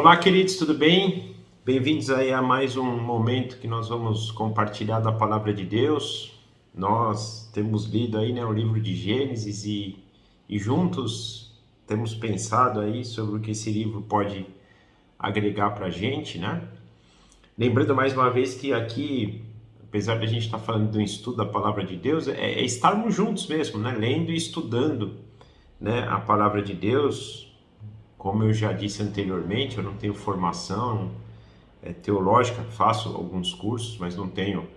Olá, queridos, tudo bem? Bem-vindos aí a mais um momento que nós vamos compartilhar da Palavra de Deus. Nós temos lido aí, né, o livro de Gênesis e juntos temos pensado aí sobre o que esse livro pode agregar para a gente, né? Lembrando mais uma vez que aqui, apesar de a gente estar falando do estudo da Palavra de Deus, é estarmos juntos mesmo, né? Lendo e estudando, né, a Palavra de Deus. Como eu já disse anteriormente, eu não tenho formação teológica, faço alguns cursos, mas não tenho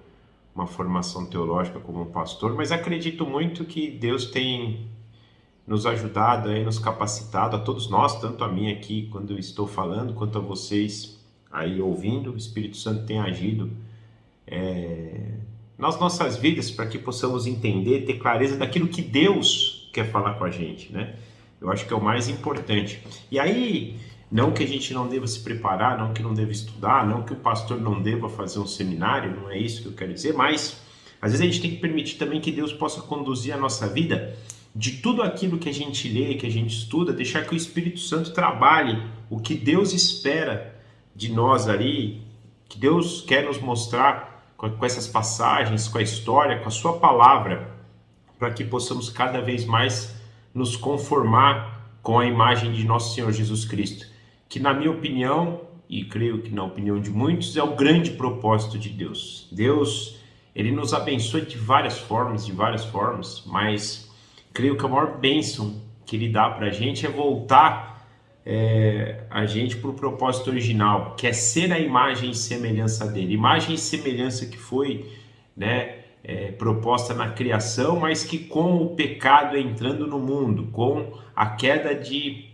uma formação teológica como pastor, mas acredito muito que Deus tem nos ajudado, aí, nos capacitado, a todos nós, tanto a mim aqui quando eu estou falando, quanto a vocês aí ouvindo. O Espírito Santo tem agido nas nossas vidas para que possamos entender, ter clareza daquilo que Deus quer falar com a gente, né? Eu acho que é o mais importante. E aí, não que a gente não deva se preparar, não que não deva estudar, não que o pastor não deva fazer um seminário, não é isso que eu quero dizer, mas às vezes a gente tem que permitir também que Deus possa conduzir a nossa vida de tudo aquilo que a gente lê, que a gente estuda, deixar que o Espírito Santo trabalhe o que Deus espera de nós ali, que Deus quer nos mostrar com essas passagens, com a história, com a sua palavra, para que possamos cada vez mais nos conformar com a imagem de nosso Senhor Jesus Cristo, que na minha opinião, e creio que na opinião de muitos, é o grande propósito de Deus. Deus, ele nos abençoa de várias formas, mas creio que a maior bênção que ele dá para a gente é voltar a gente para o propósito original, que é ser a imagem e semelhança dele. Imagem e semelhança que foi, né, proposta na criação, mas que com o pecado entrando no mundo, com a queda de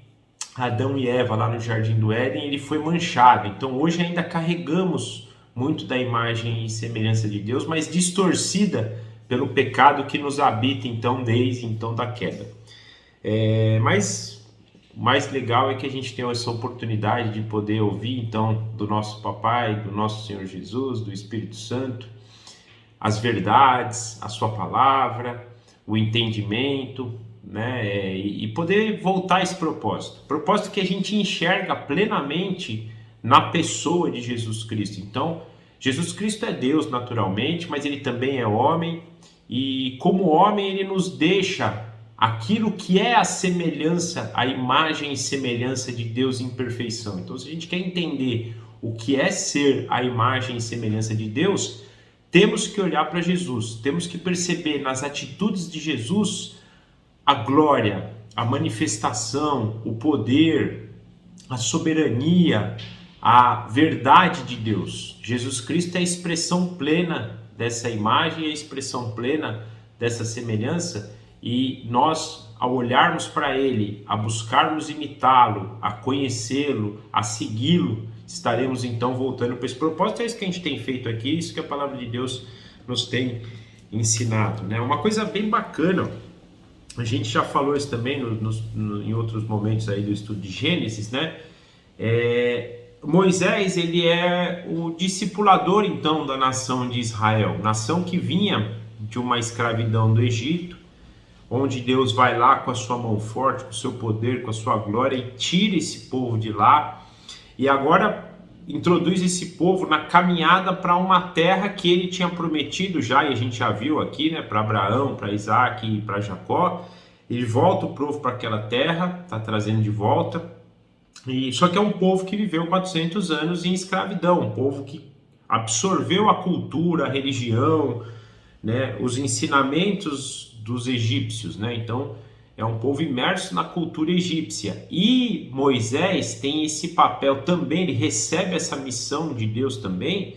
Adão e Eva lá no Jardim do Éden, ele foi manchado. Então hoje ainda carregamos muito da imagem e semelhança de Deus, mas distorcida pelo pecado que nos habita então desde então da queda. Mas o mais legal é que a gente tem essa oportunidade de poder ouvir então do nosso papai, do nosso Senhor Jesus, do Espírito Santo, as verdades, a sua palavra, o entendimento, né? E poder voltar a esse propósito que a gente enxerga plenamente na pessoa de Jesus Cristo. Então, Jesus Cristo é Deus naturalmente, mas ele também é homem, e como homem ele nos deixa aquilo que é a semelhança, a imagem e semelhança de Deus em perfeição. Então, se a gente quer entender o que é ser a imagem e semelhança de Deus, temos que olhar para Jesus, temos que perceber nas atitudes de Jesus a glória, a manifestação, o poder, a soberania, a verdade de Deus. Jesus Cristo é a expressão plena dessa imagem, a expressão plena dessa semelhança, e nós, ao olharmos para Ele, a buscarmos imitá-lo, a conhecê-lo, a segui-lo, estaremos então voltando para esse propósito. É isso que a gente tem feito aqui, isso que a palavra de Deus nos tem ensinado, né? Uma coisa bem bacana, a gente já falou isso também em outros momentos aí do estudo de Gênesis, né? Moisés, ele é o discipulador então da nação de Israel, nação que vinha de uma escravidão do Egito, onde Deus vai lá com a sua mão forte, com o seu poder, com a sua glória e tira esse povo de lá. E agora introduz esse povo na caminhada para uma terra que ele tinha prometido já, e a gente já viu aqui, né, para Abraão, para Isaac e para Jacó. Ele volta o povo para aquela terra, está trazendo de volta. Só que é um povo que viveu 400 anos em escravidão, um povo que absorveu a cultura, a religião, né, os ensinamentos dos egípcios, né? Então é um povo imerso na cultura egípcia. E Moisés tem esse papel também, ele recebe essa missão de Deus também,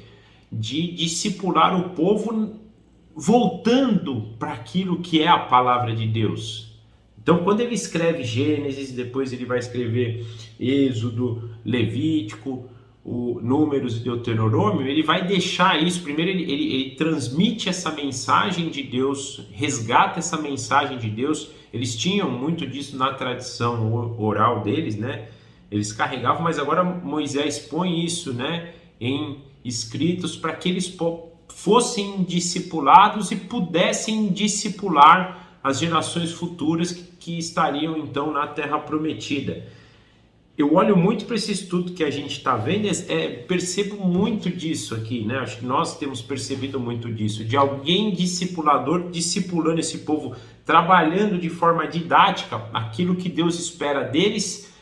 de discipular o povo voltando para aquilo que é a palavra de Deus. Então, quando ele escreve Gênesis, depois ele vai escrever Êxodo, Levítico, o Números e Deuteronômio, ele vai deixar isso. Primeiro ele transmite essa mensagem de Deus, resgata essa mensagem de Deus. Eles tinham muito disso na tradição oral deles, né? Eles carregavam, mas agora Moisés põe isso, né, em escritos para que eles fossem discipulados e pudessem discipular as gerações futuras que estariam então na Terra Prometida. eu olho muito para esse estudo que a gente está vendo, percebo muito disso aqui, né? Acho que nós temos percebido muito disso, de alguém discipulador discipulando esse povo, trabalhando de forma didática aquilo que Deus espera deles,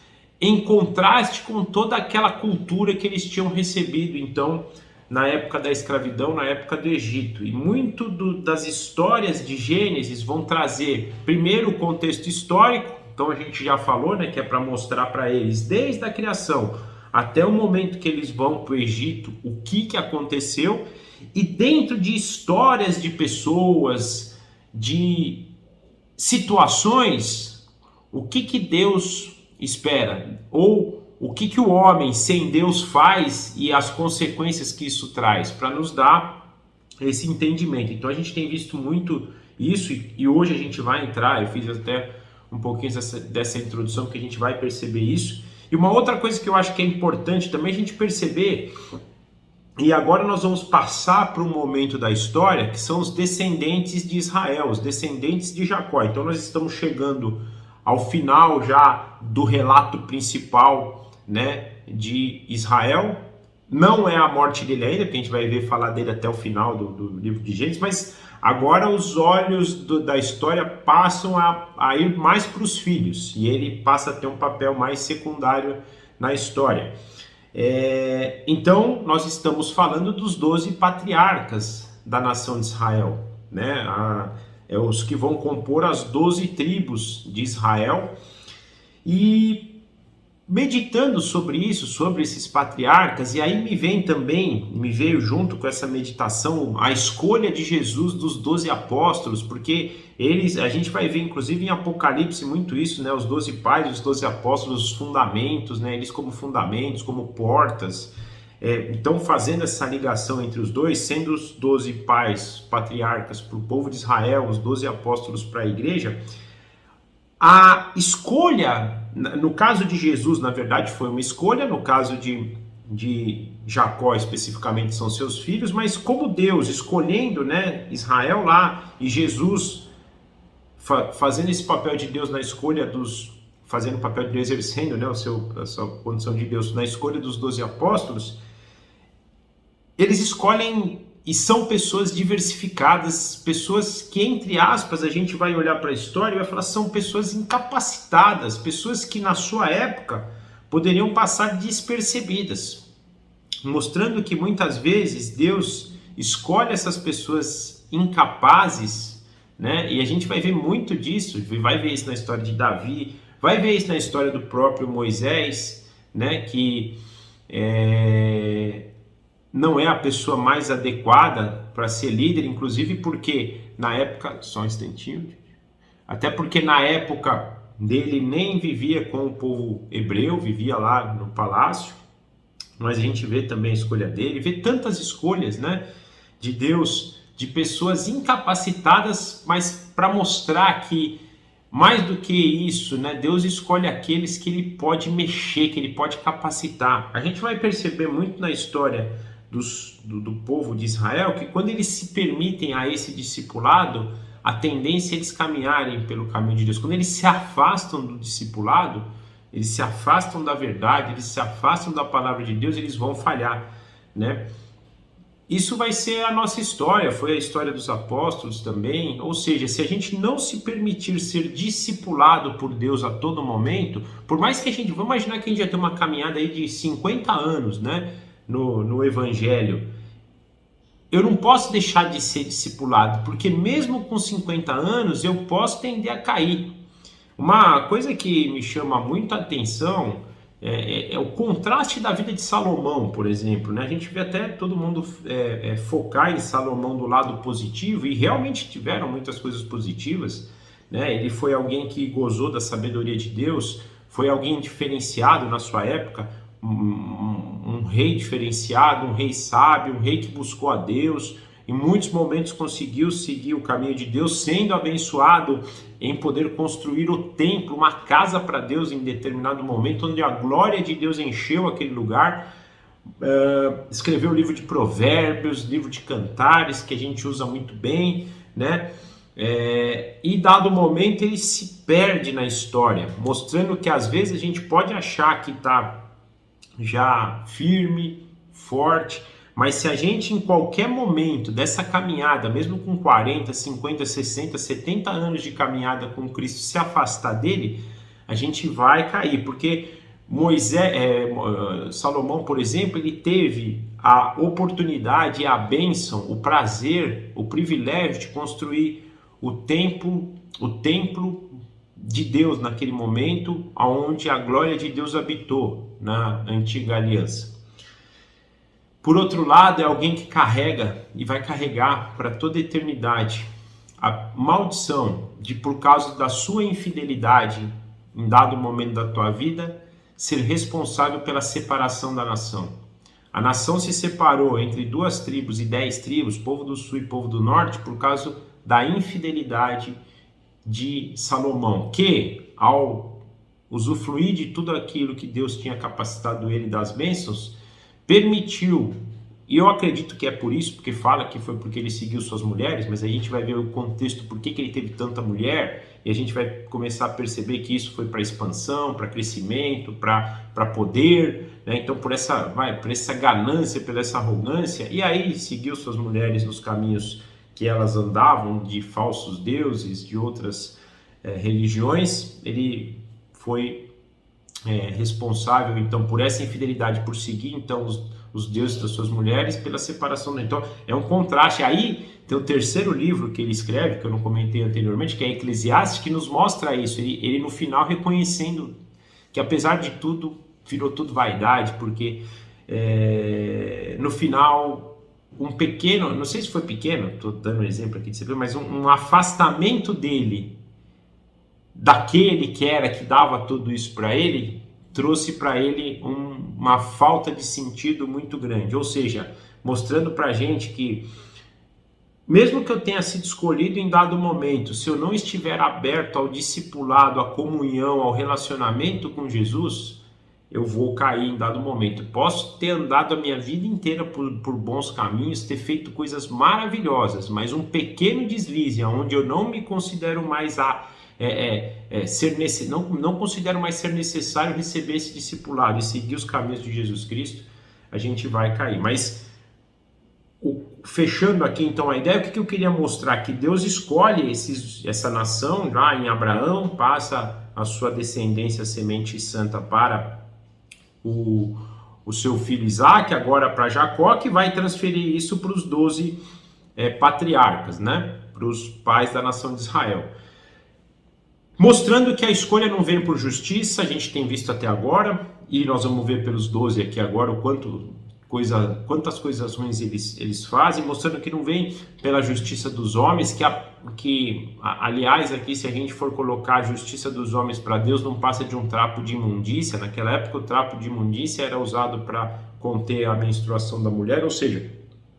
em contraste com toda aquela cultura que eles tinham recebido, então, na época da escravidão, na época do Egito. E muito das histórias de Gênesis vão trazer, primeiro, o contexto histórico. Então a gente já falou, né, que é para mostrar para eles, desde a criação até o momento que eles vão para o Egito, o que aconteceu, e dentro de histórias de pessoas, de situações, o que Deus espera, ou o que o homem sem Deus faz e as consequências que isso traz, para nos dar esse entendimento. Então a gente tem visto muito isso, e hoje a gente vai entrar, eu fiz até um pouquinho dessa introdução, que a gente vai perceber isso. E uma outra coisa que eu acho que é importante também a gente perceber, e agora nós vamos passar para um momento da história, que são os descendentes de Israel, os descendentes de Jacó. Então nós estamos chegando ao final já do relato principal, né, de Israel. Não é a morte dele ainda, porque a gente vai ver falar dele até o final do livro de Gênesis, mas agora os olhos da história passam a ir mais para os filhos, e ele passa a ter um papel mais secundário na história. Então, nós estamos falando dos 12 patriarcas da nação de Israel, né? Os que vão compor as 12 tribos de Israel. E meditando sobre isso, sobre esses patriarcas, e aí me veio junto com essa meditação a escolha de Jesus dos 12 apóstolos, porque a gente vai ver inclusive em Apocalipse muito isso, né? Os 12 pais, os 12 apóstolos, os fundamentos, né? Eles como fundamentos, como portas. Então, fazendo essa ligação entre os dois, sendo os 12 pais, patriarcas para o povo de Israel, os 12 apóstolos para a igreja, a escolha, no caso de Jesus, na verdade, foi uma escolha, no caso de Jacó, especificamente, são seus filhos, mas como Deus escolhendo, né, Israel lá, e Jesus fazendo esse papel de Deus na escolha fazendo o papel de Deus, exercendo, né, a sua condição de Deus na escolha dos 12 apóstolos, eles escolhem e são pessoas diversificadas, pessoas que, entre aspas, a gente vai olhar para a história e vai falar, são pessoas incapacitadas, pessoas que na sua época poderiam passar despercebidas, mostrando que muitas vezes Deus escolhe essas pessoas incapazes, né? E a gente vai ver muito disso, vai ver isso na história de Davi, vai ver isso na história do próprio Moisés, né? Que não é a pessoa mais adequada para ser líder, inclusive porque na época, só um instantinho, até porque na época dele nem vivia com o povo hebreu, vivia lá no palácio, mas a gente vê também a escolha dele, vê tantas escolhas, né, de Deus, de pessoas incapacitadas, mas para mostrar que mais do que isso, né, Deus escolhe aqueles que ele pode mexer, que ele pode capacitar. A gente vai perceber muito na história do povo de Israel, que quando eles se permitem a esse discipulado, a tendência é eles caminharem pelo caminho de Deus. Quando eles se afastam do discipulado, eles se afastam da verdade, eles se afastam da palavra de Deus, eles vão falhar, né? Isso vai ser a nossa história, foi a história dos apóstolos também. Ou seja, se a gente não se permitir ser discipulado por Deus a todo momento, por mais que a gente, vamos imaginar que a gente já tem uma caminhada aí de 50 anos, né, no Evangelho, eu não posso deixar de ser discipulado, porque mesmo com 50 anos eu posso tender a cair. Uma coisa que me chama muito a atenção é o contraste da vida de Salomão, por exemplo, né? A gente vê até todo mundo focar em Salomão do lado positivo, e realmente tiveram muitas coisas positivas, né? Ele foi alguém que gozou da sabedoria de Deus, foi alguém diferenciado na sua época, um rei diferenciado, um rei sábio, um rei que buscou a Deus, em muitos momentos conseguiu seguir o caminho de Deus, sendo abençoado em poder construir o templo, uma casa para Deus em determinado momento, onde a glória de Deus encheu aquele lugar. Escreveu o livro de Provérbios, livro de Cantares, que a gente usa muito bem, né? E dado momento ele se perde na história, mostrando que às vezes a gente pode achar que está já firme, forte, mas se a gente em qualquer momento dessa caminhada, mesmo com 40, 50, 60, 70 anos de caminhada com Cristo, se afastar dele, a gente vai cair, porque Salomão, por exemplo, ele teve a oportunidade, a bênção, o prazer, o privilégio de construir o templo de Deus naquele momento, onde a glória de Deus habitou na antiga aliança. Por outro lado, é alguém que carrega e vai carregar para toda a eternidade a maldição de, por causa da sua infidelidade em dado momento da tua vida, ser responsável pela separação da nação. A nação se separou entre 2 tribos e 10 tribos, povo do sul e povo do norte, por causa da infidelidade de Salomão, que ao usufruir de tudo aquilo que Deus tinha capacitado ele das bênçãos, permitiu, e eu acredito que é por isso, porque fala que foi porque ele seguiu suas mulheres, mas a gente vai ver o contexto, por que ele teve tanta mulher, e a gente vai começar a perceber que isso foi para expansão, para crescimento, para poder, né? Então por essa ganância, por essa arrogância, e aí seguiu suas mulheres nos caminhos que elas andavam, de falsos deuses, de outras religiões. Ele foi responsável então por essa infidelidade, por seguir então os deuses das suas mulheres, pela separação. Então é um contraste. Aí tem o terceiro livro que ele escreve, que eu não comentei anteriormente, que é Eclesiastes, que nos mostra isso. Ele no final reconhecendo que apesar de tudo virou tudo vaidade, porque no final um pequeno, não sei se foi pequeno, estou dando um exemplo aqui de você ver, mas um afastamento dele daquele que dava tudo isso para ele, trouxe para ele uma falta de sentido muito grande. Ou seja, mostrando para a gente que mesmo que eu tenha sido escolhido em dado momento, se eu não estiver aberto ao discipulado, à comunhão, ao relacionamento com Jesus, eu vou cair em dado momento. Posso ter andado a minha vida inteira por bons caminhos, ter feito coisas maravilhosas, mas um pequeno deslize, onde eu não me considero mais não considero mais ser necessário receber esse discipulado e seguir os caminhos de Jesus Cristo, a gente vai cair. Mas fechando aqui então a ideia, o que eu queria mostrar? Que Deus escolhe essa nação lá em Abraão, passa a sua descendência, semente santa, para o seu filho Isaac, agora para Jacó, que vai transferir isso para os 12 patriarcas, né? Para os pais da nação de Israel. Mostrando que a escolha não vem por justiça, a gente tem visto até agora, e nós vamos ver pelos 12 aqui agora quantas coisas ruins eles fazem, mostrando que não vem pela justiça dos homens, aliás, aqui se a gente for colocar a justiça dos homens para Deus, não passa de um trapo de imundícia. Naquela época o trapo de imundícia era usado para conter a menstruação da mulher, ou seja,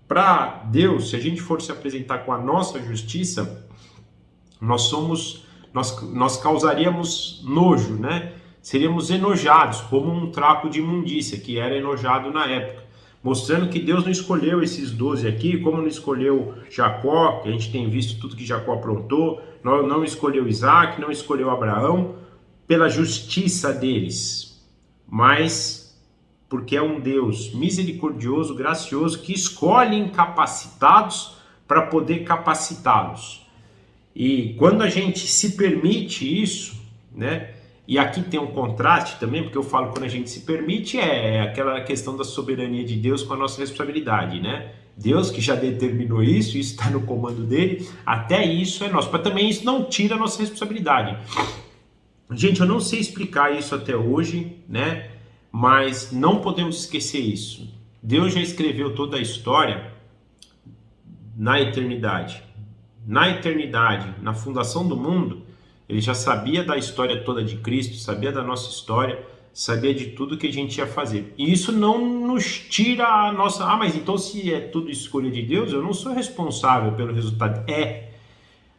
para Deus, se a gente for se apresentar com a nossa justiça, nós causaríamos nojo, né? Seríamos enojados, como um trapo de imundícia, que era enojado na época. Mostrando que Deus não escolheu esses 12 aqui, como não escolheu Jacó, que a gente tem visto tudo que Jacó aprontou, não escolheu Isaac, não escolheu Abraão, pela justiça deles, mas porque é um Deus misericordioso, gracioso, que escolhe incapacitados para poder capacitá-los. E quando a gente se permite isso, né? E aqui tem um contraste também, porque eu falo quando a gente se permite, é aquela questão da soberania de Deus com a nossa responsabilidade, né? Deus que já determinou isso está no comando dele, até isso é nosso. Mas também isso não tira a nossa responsabilidade. Gente, eu não sei explicar isso até hoje, né? Mas não podemos esquecer isso. Deus já escreveu toda a história na eternidade. Na eternidade, na fundação do mundo, ele já sabia da história toda de Cristo, sabia da nossa história, sabia de tudo que a gente ia fazer. E isso não nos tira a nossa... mas então se é tudo escolha de Deus, eu não sou responsável pelo resultado.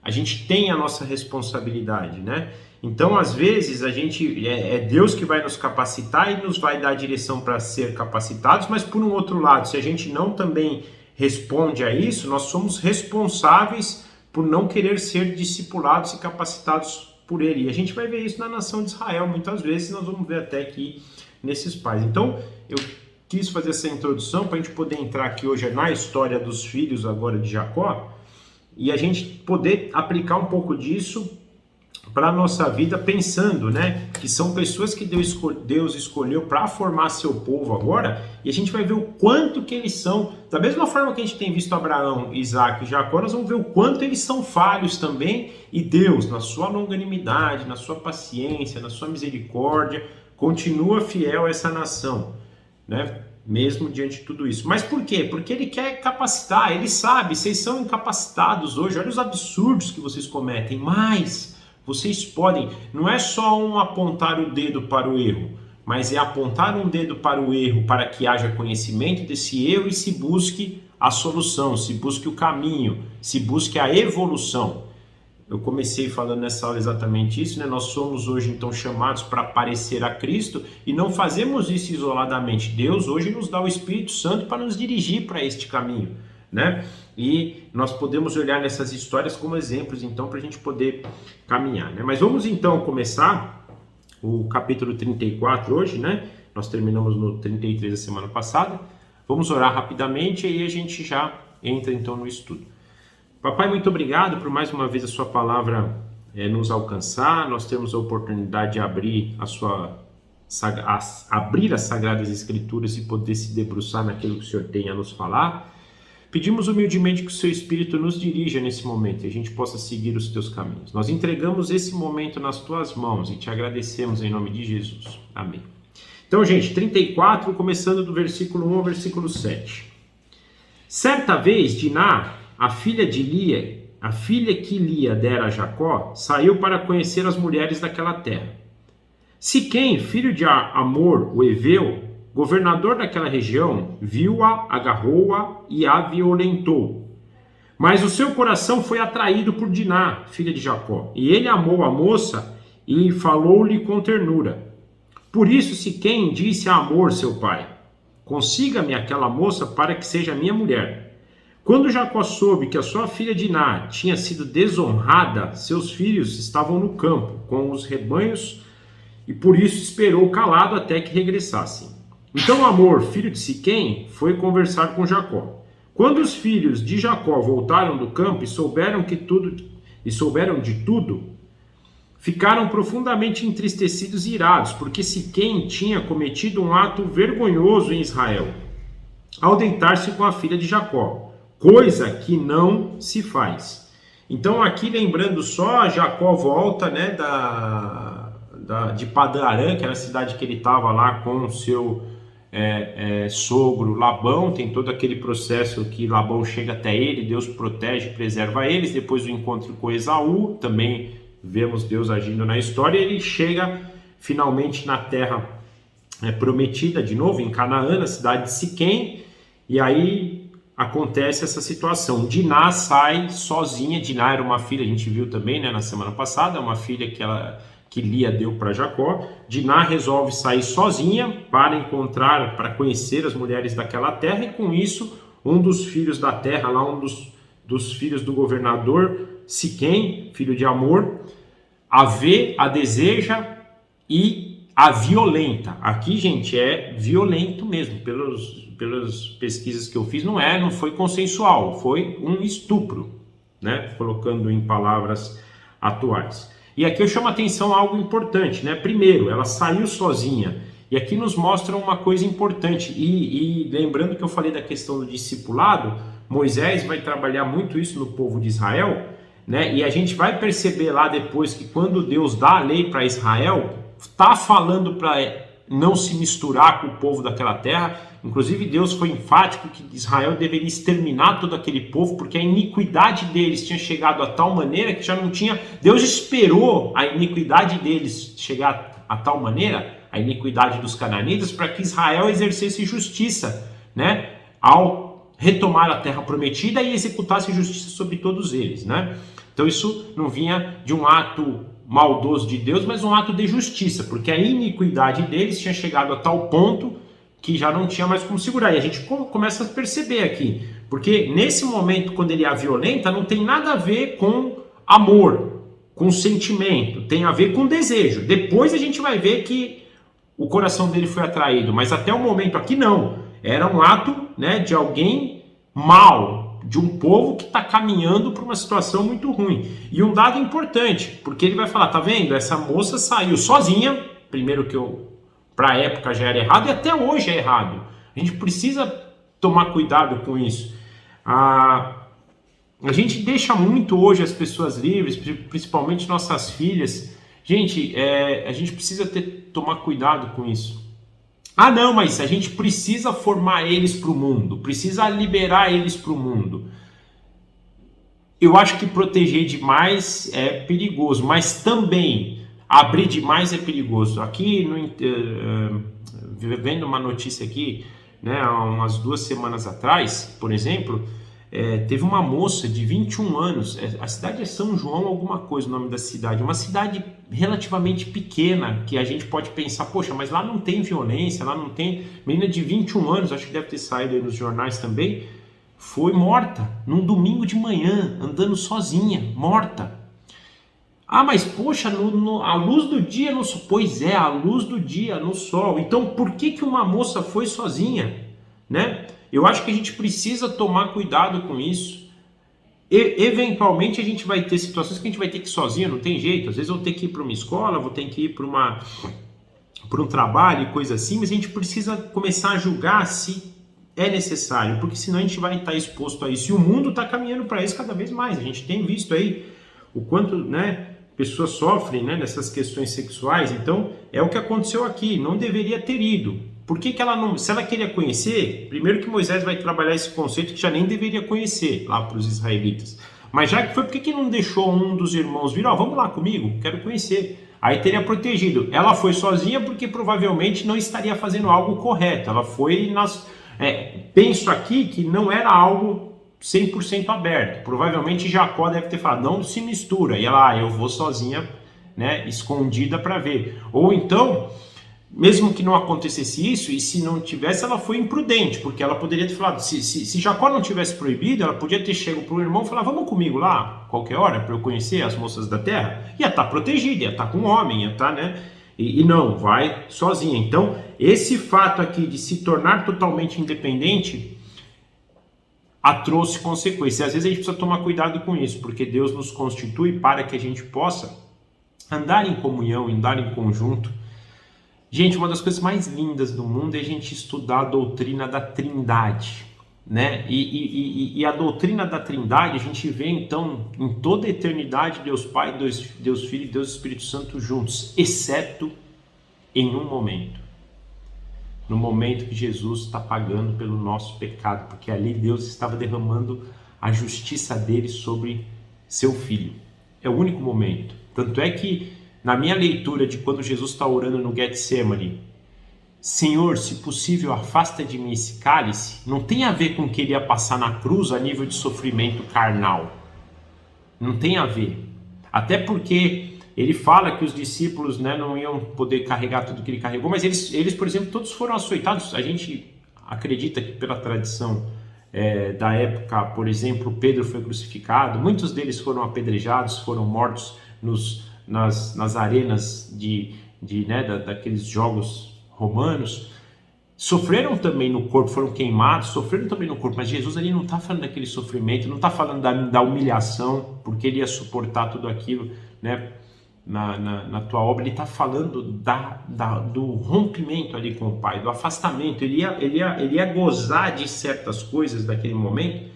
A gente tem a nossa responsabilidade, né? Então, às vezes, a gente é Deus que vai nos capacitar e nos vai dar a direção para ser capacitados, mas por um outro lado, se a gente não também responde a isso, nós somos responsáveis por não querer ser discipulados e capacitados por ele. E a gente vai ver isso na nação de Israel muitas vezes, nós vamos ver até aqui nesses pais. Então, eu quis fazer essa introdução para a gente poder entrar aqui hoje na história dos filhos agora de Jacó e a gente poder aplicar um pouco disso para a nossa vida, pensando, né, que são pessoas que Deus escolheu para formar seu povo agora, e a gente vai ver o quanto que eles são, da mesma forma que a gente tem visto Abraão, Isaac e Jacó, nós vamos ver o quanto eles são falhos também, e Deus, na sua longanimidade, na sua paciência, na sua misericórdia, continua fiel a essa nação, né? Mesmo diante de tudo isso. Mas por quê? Porque ele quer capacitar, ele sabe, vocês são incapacitados hoje, olha os absurdos que vocês cometem, mas vocês podem, não é só um apontar o dedo para o erro, mas é apontar um dedo para o erro para que haja conhecimento desse erro e se busque a solução, se busque o caminho, se busque a evolução. Eu comecei falando nessa aula exatamente isso, né? Nós somos hoje então chamados para parecer a Cristo e não fazemos isso isoladamente. Deus hoje nos dá o Espírito Santo para nos dirigir para este caminho, né? E nós podemos olhar nessas histórias como exemplos então para a gente poder caminhar, né? Mas vamos então começar o capítulo 34 hoje, né? Nós terminamos no 33 da semana passada. Vamos orar rapidamente e aí a gente já entra então no estudo. Papai, muito obrigado por mais uma vez a sua palavra nos alcançar. Nós temos a oportunidade de abrir abrir as Sagradas Escrituras e poder se debruçar naquilo que o Senhor tem a nos falar. Pedimos humildemente que o seu Espírito nos dirija nesse momento e a gente possa seguir os teus caminhos. Nós entregamos esse momento nas tuas mãos e te agradecemos em nome de Jesus. Amém. Então, gente, 34, começando do versículo 1 ao versículo 7. Certa vez, Diná, a filha de Lia, a filha que Lia dera a Jacó, saiu para conhecer as mulheres daquela terra. Siquém, filho de Amor, o Eveu, governador daquela região, viu-a, agarrou-a e a violentou. Mas o seu coração foi atraído por Diná, filha de Jacó, e ele amou a moça e falou-lhe com ternura. Por isso Siquém disse a Amor, seu pai: consiga-me aquela moça para que seja minha mulher. Quando Jacó soube que a sua filha Diná tinha sido desonrada, seus filhos estavam no campo com os rebanhos e por isso esperou calado até que regressassem. Então Amor, filho de Siquém, foi conversar com Jacó. Quando os filhos de Jacó voltaram do campo e souberam de tudo, ficaram profundamente entristecidos e irados, porque Siquém tinha cometido um ato vergonhoso em Israel, ao deitar-se com a filha de Jacó, coisa que não se faz. Então aqui lembrando só, Jacó volta, né, de Padã Arã, que era a cidade que ele estava lá com o seu sogro Labão. Tem todo aquele processo que Labão chega até ele, Deus protege e preserva eles. Depois do encontro com Esaú, também vemos Deus agindo na história. Ele chega finalmente na terra prometida, de novo em Canaã, na cidade de Siquém, e aí acontece essa situação. Diná sai sozinha. Diná era uma filha, a gente viu também, né, na semana passada, uma filha que Lia deu para Jacó. Diná resolve sair sozinha para conhecer as mulheres daquela terra, e com isso um dos filhos da terra, lá um dos filhos do governador Siquém, filho de Amor, a vê, a deseja e a violenta. Aqui, gente, é violento mesmo, pelas pesquisas que eu fiz, não foi consensual, foi um estupro, né? Colocando em palavras atuais. E aqui eu chamo a atenção a algo importante, né? Primeiro, ela saiu sozinha, e aqui nos mostra uma coisa importante, e lembrando que eu falei da questão do discipulado, Moisés vai trabalhar muito isso no povo de Israel, né? E a gente vai perceber lá depois que quando Deus dá a lei para Israel, está falando para não se misturar com o povo daquela terra. Inclusive Deus foi enfático que Israel deveria exterminar todo aquele povo, porque a iniquidade deles tinha chegado a tal maneira que já não tinha... Deus esperou a iniquidade deles chegar a tal maneira, a iniquidade dos cananitas, para que Israel exercesse justiça, né? Ao retomar a terra prometida e executasse justiça sobre todos eles, né? Então isso não vinha de um ato maldoso de Deus, mas um ato de justiça, porque a iniquidade deles tinha chegado a tal ponto que já não tinha mais como segurar. E a gente começa a perceber aqui, Porque nesse momento, quando ele a violenta, não tem nada a ver com amor, com sentimento, tem a ver com desejo. Depois a gente vai ver que o coração dele foi atraído, mas até o momento aqui não. Era um ato, né, de alguém mal, de um povo que está caminhando para uma situação muito ruim. E um dado importante, porque ele vai falar, tá vendo? Essa moça saiu sozinha, primeiro que para a época já era errado e até hoje é errado. A gente precisa tomar cuidado com isso. A gente deixa muito hoje as pessoas livres, principalmente nossas filhas. Gente, a gente precisa tomar cuidado com isso. Ah, não, mas a gente precisa formar eles para o mundo, precisa liberar eles para o mundo. Eu acho que proteger demais é perigoso, mas também abrir demais é perigoso. Aqui, vendo uma notícia aqui, né, há umas 2 semanas atrás, por exemplo, teve uma moça de 21 anos, a cidade é São João alguma coisa, o nome da cidade, uma cidade relativamente pequena, que a gente pode pensar, poxa, mas lá não tem violência, lá não tem... Menina de 21 anos, acho que deve ter saído aí nos jornais também, foi morta num domingo de manhã, andando sozinha, morta. Ah, mas poxa, a luz do dia no sol. Pois é, a luz do dia no sol. Então, por que uma moça foi sozinha, né? Eu acho que a gente precisa tomar cuidado com isso. Eventualmente a gente vai ter situações que a gente vai ter que ir sozinho, não tem jeito. Às vezes eu vou ter que ir para uma escola, vou ter que ir para um trabalho e coisa assim, mas a gente precisa começar a julgar se é necessário, porque senão a gente vai estar exposto a isso. E o mundo está caminhando para isso cada vez mais. A gente tem visto aí o quanto, né, pessoas sofrem, né, nessas questões sexuais. Então é o que aconteceu aqui, não deveria ter ido. Por que ela não, se ela queria conhecer, primeiro que Moisés vai trabalhar esse conceito que já nem deveria conhecer lá para os israelitas, mas já que foi, por que não deixou um dos irmãos vir, vamos lá comigo, quero conhecer, aí teria protegido. Ela foi sozinha porque provavelmente não estaria fazendo algo correto, ela foi penso aqui que não era algo 100% aberto, provavelmente Jacó deve ter falado, não se mistura, e ela, eu vou sozinha, né, escondida para ver, ou então... Mesmo que não acontecesse isso, e se não tivesse, ela foi imprudente, porque ela poderia ter falado, se Jacó não tivesse proibido, ela podia ter chegado para o irmão e falar, vamos comigo lá, qualquer hora, para eu conhecer as moças da terra, ia estar protegida, ia estar com um homem, ia estar, né? E não, vai sozinha. Então, esse fato aqui de se tornar totalmente independente, trouxe consequências. Às vezes a gente precisa tomar cuidado com isso, porque Deus nos constitui para que a gente possa andar em comunhão, andar em conjunto. Gente, uma das coisas mais lindas do mundo é a gente estudar a doutrina da Trindade, né? E a doutrina da Trindade a gente vê então em toda a eternidade Deus Pai, Deus Filho e Deus Espírito Santo juntos, exceto em um momento. No momento que Jesus está pagando pelo nosso pecado, porque ali Deus estava derramando a justiça dele sobre seu Filho. É o único momento. Tanto é que na minha leitura de quando Jesus está orando no Getsemane, Senhor, se possível, afasta de mim esse cálice, não tem a ver com que ele ia passar na cruz a nível de sofrimento carnal. Não tem a ver. Até porque ele fala que os discípulos, né, não iam poder carregar tudo que ele carregou, mas eles, por exemplo, todos foram açoitados. A gente acredita que pela tradição da época, por exemplo, Pedro foi crucificado, muitos deles foram apedrejados, foram mortos nas arenas daqueles jogos romanos, sofreram também no corpo, foram queimados, sofreram também no corpo, mas Jesus ali não está falando daquele sofrimento, não está falando da humilhação, porque ele ia suportar tudo aquilo, né, na tua obra. Ele está falando do rompimento ali com o Pai, do afastamento. Ele ia gozar de certas coisas daquele momento.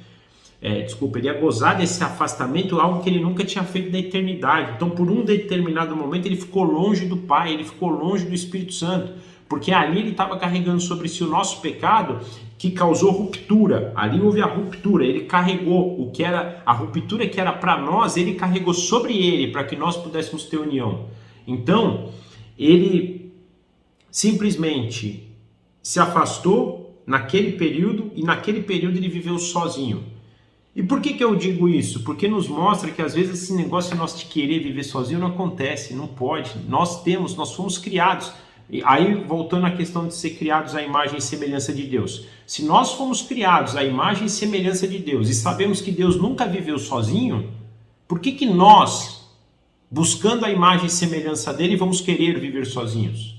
Ele ia gozar desse afastamento, algo que ele nunca tinha feito na eternidade. Então, por um determinado momento, ele ficou longe do Pai, ele ficou longe do Espírito Santo, porque ali ele estava carregando sobre si o nosso pecado, que causou ruptura. Ali houve a ruptura, ele carregou o que era a ruptura que era para nós, ele carregou sobre ele, para que nós pudéssemos ter união. Então, ele simplesmente se afastou naquele período, e naquele período ele viveu sozinho. E por que eu digo isso? Porque nos mostra que às vezes esse negócio de nós de querer viver sozinho não acontece, não pode. Nós fomos criados, E aí, voltando à questão de ser criados à imagem e semelhança de Deus. Se nós fomos criados à imagem e semelhança de Deus e sabemos que Deus nunca viveu sozinho, por que que nós, buscando a imagem e semelhança dele, vamos querer viver sozinhos?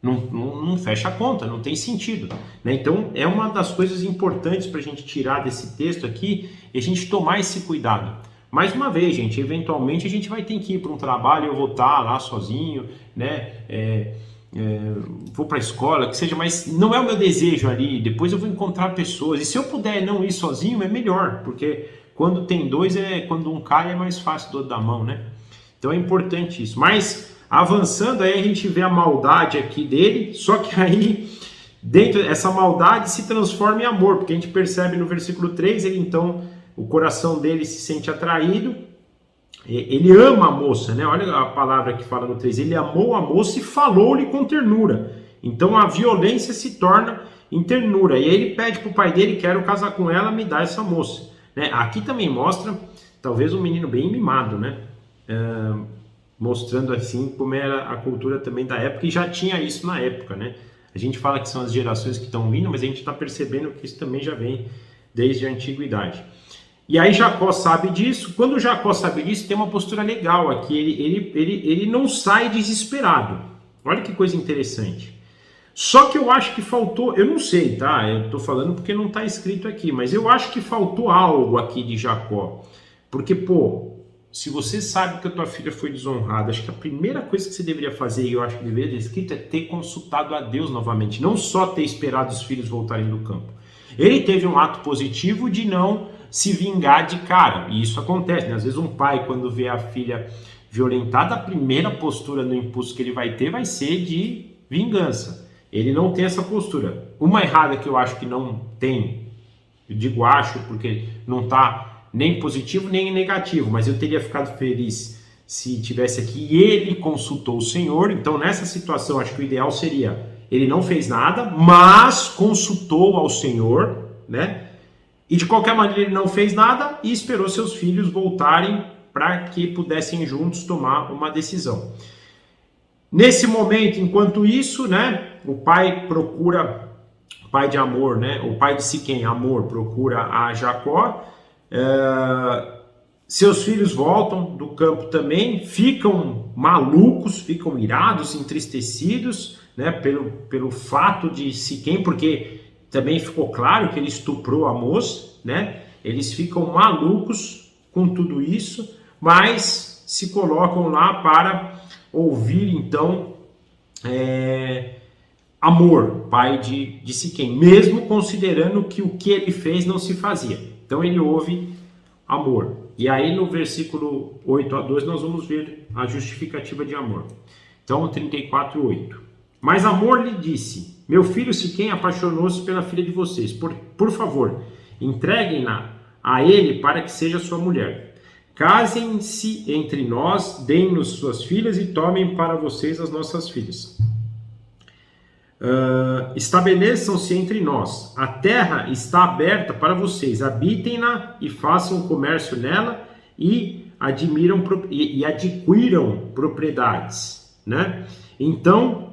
Não fecha a conta, não tem sentido, né? Então, é uma das coisas importantes para a gente tirar desse texto aqui e a gente tomar esse cuidado. Mais uma vez, gente, eventualmente a gente vai ter que ir para um trabalho, eu vou estar lá sozinho, né? Vou para a escola, que seja, mas não é o meu desejo ali. Depois eu vou encontrar pessoas, e se eu puder não ir sozinho, é melhor, porque quando tem dois, quando um cai é mais fácil do outro da mão, né? Então é importante isso. Mas avançando, aí a gente vê a maldade aqui dele, só que aí dentro essa maldade se transforma em amor, porque a gente percebe no versículo 3, ele então, o coração dele se sente atraído, ele ama a moça, né? Olha a palavra que fala no 3, ele amou a moça e falou-lhe com ternura. Então a violência se torna em ternura, e aí ele pede para o pai dele, quero casar com ela, me dá essa moça, né? Aqui também mostra, talvez um menino bem mimado, né? Mostrando assim como era a cultura também da época, e já tinha isso na época, né? A gente fala que são as gerações que estão vindo, mas a gente está percebendo que isso também já vem desde a antiguidade. E aí Jacó sabe disso. Quando Jacó sabe disso, tem uma postura legal aqui, ele não sai desesperado. Olha que coisa interessante. Só que eu acho que faltou, eu não sei, tá? Eu estou falando porque não está escrito aqui, mas eu acho que faltou algo aqui de Jacó. Porque, se você sabe que a tua filha foi desonrada, acho que a primeira coisa que você deveria fazer, e eu acho que deveria ter escrito, é ter consultado a Deus novamente, não só ter esperado os filhos voltarem do campo. Ele teve um ato positivo de não se vingar de cara, e isso acontece, né? Às vezes um pai, quando vê a filha violentada, a primeira postura no impulso que ele vai ter vai ser de vingança. Ele não tem essa postura. Uma errada que eu acho que não tem, eu digo acho porque não está nem positivo nem negativo, mas eu teria ficado feliz se tivesse aqui e ele consultou o Senhor. Então nessa situação acho que o ideal seria, ele não fez nada, mas consultou ao Senhor, né? E de qualquer maneira ele não fez nada e esperou seus filhos voltarem para que pudessem juntos tomar uma decisão. Nesse momento, enquanto isso, né, o pai procura, o pai de Amor, né, o pai de Siquém, Amor, procura a Jacó. Seus filhos voltam do campo também, ficam malucos, ficam irados, entristecidos, né, pelo fato de Siquém, porque também ficou claro que ele estuprou a moça, né? Eles ficam malucos com tudo isso, mas se colocam lá para ouvir então Amor, pai de Siquém, mesmo considerando que o que ele fez não se fazia. Então ele ouve Amor. E aí no versículo 8 a 12 nós vamos ver a justificativa de Amor. Então 34:8. Mas Amor lhe disse: meu filho Siquém apaixonou-se pela filha de vocês. Por favor, entreguem-na a ele para que seja sua mulher. Casem-se entre nós, deem-nos suas filhas e tomem para vocês as nossas filhas. Estabeleçam-se entre nós. A terra está aberta para vocês. Habitem-na e façam comércio nela e adquiram propriedades, né? Então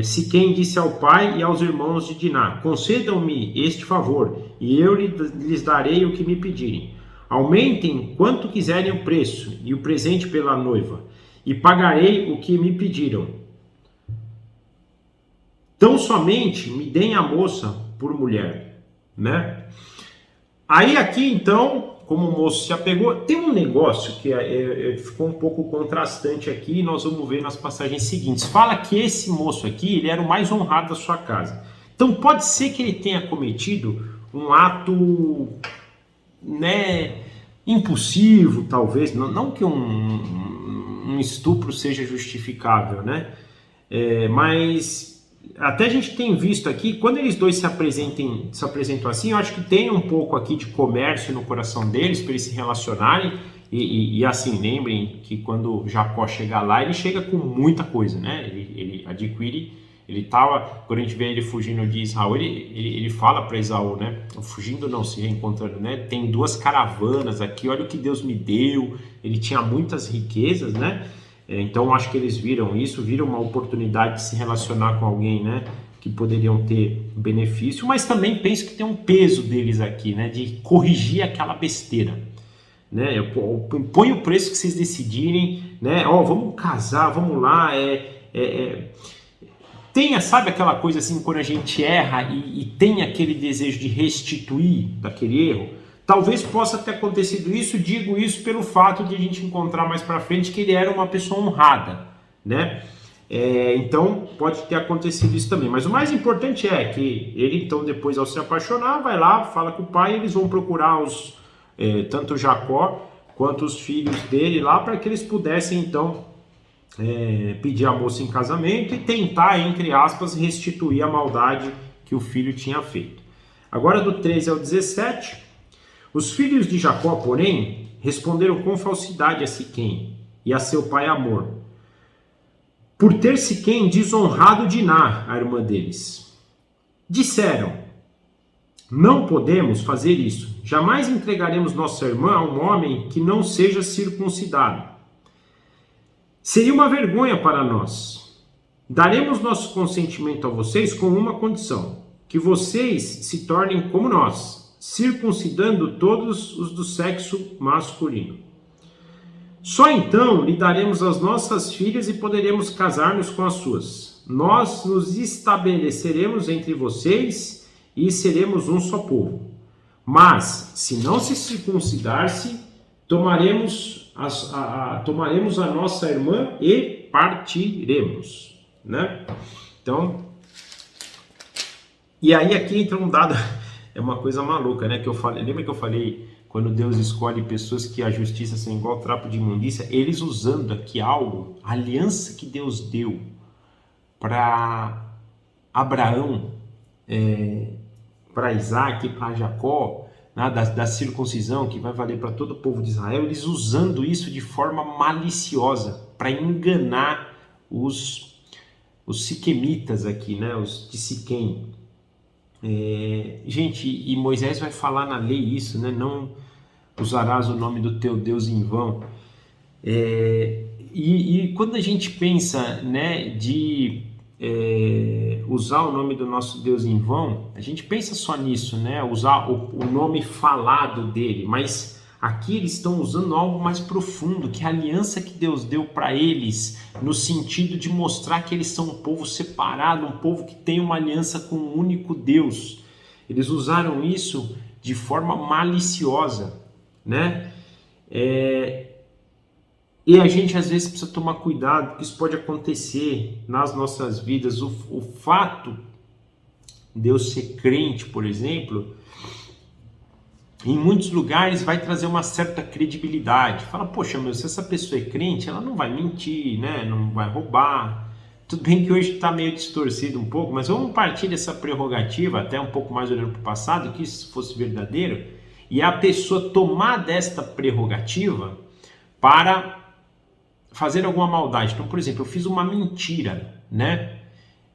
Siquém disse ao pai e aos irmãos de Diná: concedam-me este favor e eu lhes darei o que me pedirem. Aumentem quanto quiserem o preço e o presente pela noiva, e pagarei o que me pediram. Tão somente me deem a moça por mulher, né? Aí aqui então, como o moço se apegou, tem um negócio que ficou um pouco contrastante aqui, e nós vamos ver nas passagens seguintes. Fala que esse moço aqui, ele era o mais honrado da sua casa. Então pode ser que ele tenha cometido um ato, né, impulsivo, talvez, não que um estupro seja justificável, né? Mas até a gente tem visto aqui, quando eles dois se apresentam assim, eu acho que tem um pouco aqui de comércio no coração deles, para eles se relacionarem, e assim, lembrem que quando Jacó chega lá, ele chega com muita coisa, né? Ele adquire, quando a gente vê ele fugindo de Israel, ele fala para Esaú, né? Fugindo não, se reencontrando, né? Tem 2 caravanas aqui, olha o que Deus me deu, ele tinha muitas riquezas, né? Então acho que eles viram isso, viram uma oportunidade de se relacionar com alguém, né, que poderiam ter benefício, mas também penso que tem um peso deles aqui, né, de corrigir aquela besteira, né? Eu ponho o preço que vocês decidirem, né? Vamos casar, vamos lá, tenha, sabe aquela coisa assim, quando a gente erra e tem aquele desejo de restituir daquele erro? Talvez possa ter acontecido isso, digo isso pelo fato de a gente encontrar mais para frente que ele era uma pessoa honrada, né? Então pode ter acontecido isso também, mas o mais importante é que ele então depois ao se apaixonar vai lá, fala com o pai, eles vão procurar tanto Jacó quanto os filhos dele lá para que eles pudessem então pedir a moça em casamento e tentar, entre aspas, restituir a maldade que o filho tinha feito. Agora do 13 ao 17, os filhos de Jacó, porém, responderam com falsidade a Siquém e a seu pai Hamor, por ter Siquém desonrado Diná, a irmã deles. Disseram: não podemos fazer isso, jamais entregaremos nossa irmã a um homem que não seja circuncidado. Seria uma vergonha para nós. Daremos nosso consentimento a vocês com uma condição: que vocês se tornem como nós, circuncidando todos os do sexo masculino. Só então lhe daremos as nossas filhas e poderemos casar-nos com as suas. Nós nos estabeleceremos entre vocês e seremos um só povo. Mas, se não se circuncidar-se, tomaremos a nossa irmã e partiremos, né? Então, e aí aqui entra um dado, é uma coisa maluca, né? Que eu falei, lembra que eu falei quando Deus escolhe pessoas que a justiça são igual trapo de imundícia, eles usando aqui algo, a aliança que Deus deu para Abraão, para Isaac e para Jacó, né, da circuncisão que vai valer para todo o povo de Israel, eles usando isso de forma maliciosa para enganar os siquemitas aqui, né, os de Siquém. Gente, e Moisés vai falar na lei isso, né? Não usarás o nome do teu Deus em vão. E quando a gente pensa, né, de usar o nome do nosso Deus em vão, a gente pensa só nisso, né? Usar o nome falado dele, mas aqui eles estão usando algo mais profundo, que é a aliança que Deus deu para eles, no sentido de mostrar que eles são um povo separado, um povo que tem uma aliança com um único Deus. Eles usaram isso de forma maliciosa, né? E a gente às vezes precisa tomar cuidado, porque isso pode acontecer nas nossas vidas. O fato de eu ser crente, por exemplo, em muitos lugares vai trazer uma certa credibilidade. Fala, poxa, meu, se essa pessoa é crente, ela não vai mentir, né? Não vai roubar. Tudo bem que hoje está meio distorcido um pouco, mas vamos partir dessa prerrogativa, até um pouco mais olhando para o passado, que isso fosse verdadeiro, e a pessoa tomar desta prerrogativa para fazer alguma maldade. Então, por exemplo, eu fiz uma mentira, né?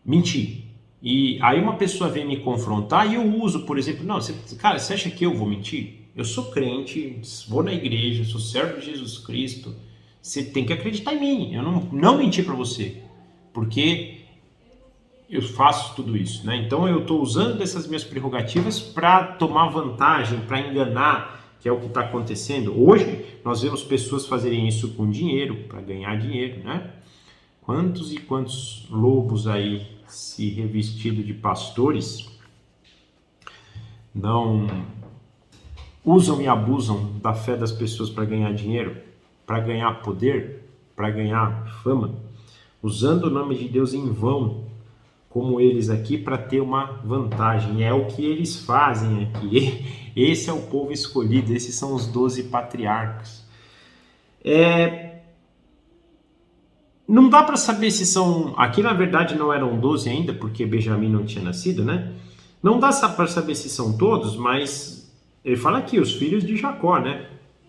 Menti. E aí uma pessoa vem me confrontar e eu uso, por exemplo, não, cara, você acha que eu vou mentir? Eu sou crente, vou na igreja, sou servo de Jesus Cristo, você tem que acreditar em mim, eu não menti para você, porque eu faço tudo isso, né? Então eu estou usando dessas minhas prerrogativas para tomar vantagem, para enganar, que é o que está acontecendo. Hoje nós vemos pessoas fazerem isso com dinheiro, para ganhar dinheiro, né? Quantos e quantos lobos aí se revestido de pastores não usam e abusam da fé das pessoas para ganhar dinheiro, para ganhar poder, para ganhar fama, usando o nome de Deus em vão, como eles aqui, para ter uma vantagem. É o que eles fazem aqui. Esse é o povo escolhido, esses são os 12 patriarcas. Não dá para saber se são... Aqui, na verdade, não eram 12 ainda, porque Benjamim não tinha nascido, né? Não dá para saber se são todos, mas ele fala aqui, os filhos de Jacó, né?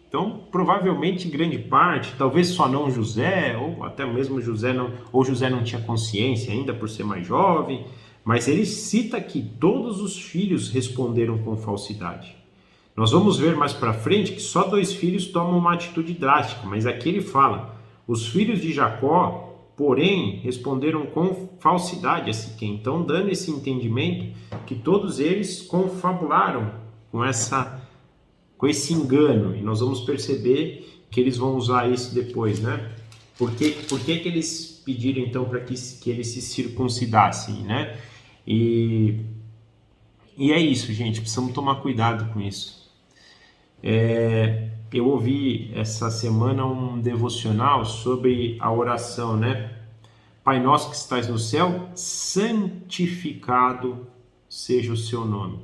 Então, provavelmente, grande parte, talvez só não José, ou até mesmo José não... Ou José não tinha consciência ainda por ser mais jovem, mas ele cita que todos os filhos responderam com falsidade. Nós vamos ver mais para frente que só 2 filhos tomam uma atitude drástica, mas aqui ele fala... Os filhos de Jacó, porém, responderam com falsidade a Siquém. Então, dando esse entendimento que todos eles confabularam com esse engano. E nós vamos perceber que eles vão usar isso depois, né? Por que eles pediram, então, para que eles se circuncidassem, né? E é isso, gente. Precisamos tomar cuidado com isso. Eu ouvi essa semana um devocional sobre a oração, né? Pai nosso que estás no céu, santificado seja o seu nome.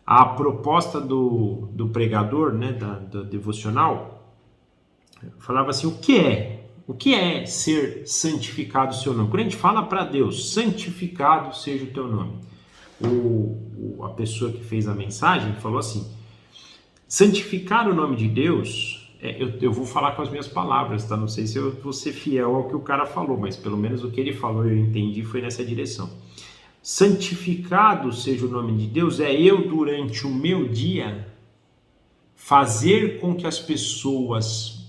A proposta do pregador, né, da devocional, falava assim, o que é ser santificado o seu nome? Quando a gente fala para Deus, santificado seja o teu nome. A pessoa que fez a mensagem falou assim, santificar o nome de Deus, eu vou falar com as minhas palavras, tá? Não sei se eu vou ser fiel ao que o cara falou, mas pelo menos o que ele falou eu entendi foi nessa direção. Santificado seja o nome de Deus é eu, durante o meu dia, fazer com que as pessoas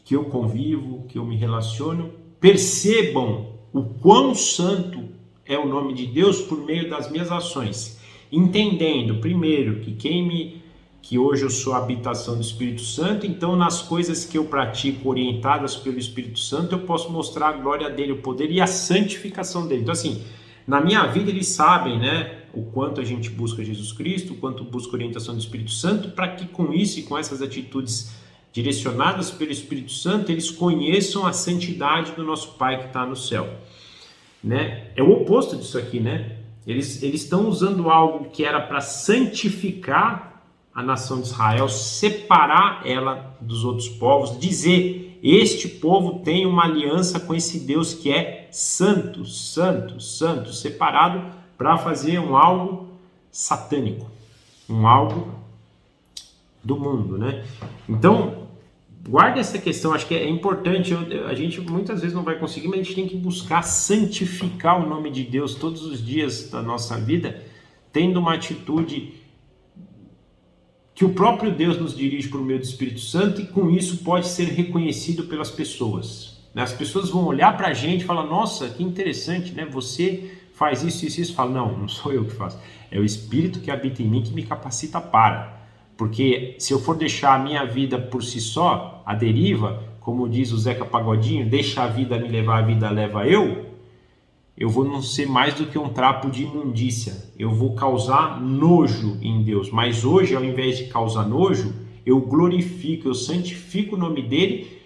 que eu convivo, que eu me relaciono, percebam o quão santo é o nome de Deus por meio das minhas ações. Entendendo, primeiro, que hoje eu sou a habitação do Espírito Santo, então nas coisas que eu pratico orientadas pelo Espírito Santo, eu posso mostrar a glória dele, o poder e a santificação dele. Então assim, na minha vida eles sabem, né, o quanto a gente busca Jesus Cristo, o quanto busca a orientação do Espírito Santo, para que com isso e com essas atitudes direcionadas pelo Espírito Santo, eles conheçam a santidade do nosso Pai que está no céu. Né? É o oposto disso aqui, né? Eles estão usando algo que era para santificar a nação de Israel, separar ela dos outros povos, dizer, este povo tem uma aliança com esse Deus que é santo, santo, santo, separado para fazer algo satânico, algo do mundo, né? Então, guarda essa questão, acho que é importante, a gente muitas vezes não vai conseguir, mas a gente tem que buscar santificar o nome de Deus todos os dias da nossa vida, tendo uma atitude que o próprio Deus nos dirige por meio do Espírito Santo e com isso pode ser reconhecido pelas pessoas. As pessoas vão olhar para a gente e falar, nossa, que interessante, né? Você faz isso, isso, isso. Fala, não sou eu que faço, é o Espírito que habita em mim que me capacita para. Porque se eu for deixar a minha vida por si só, a deriva, como diz o Zeca Pagodinho, deixa a vida me levar, a vida leva eu vou não ser mais do que um trapo de imundícia. Eu vou causar nojo em Deus. Mas hoje, ao invés de causar nojo, eu glorifico, eu santifico o nome dele,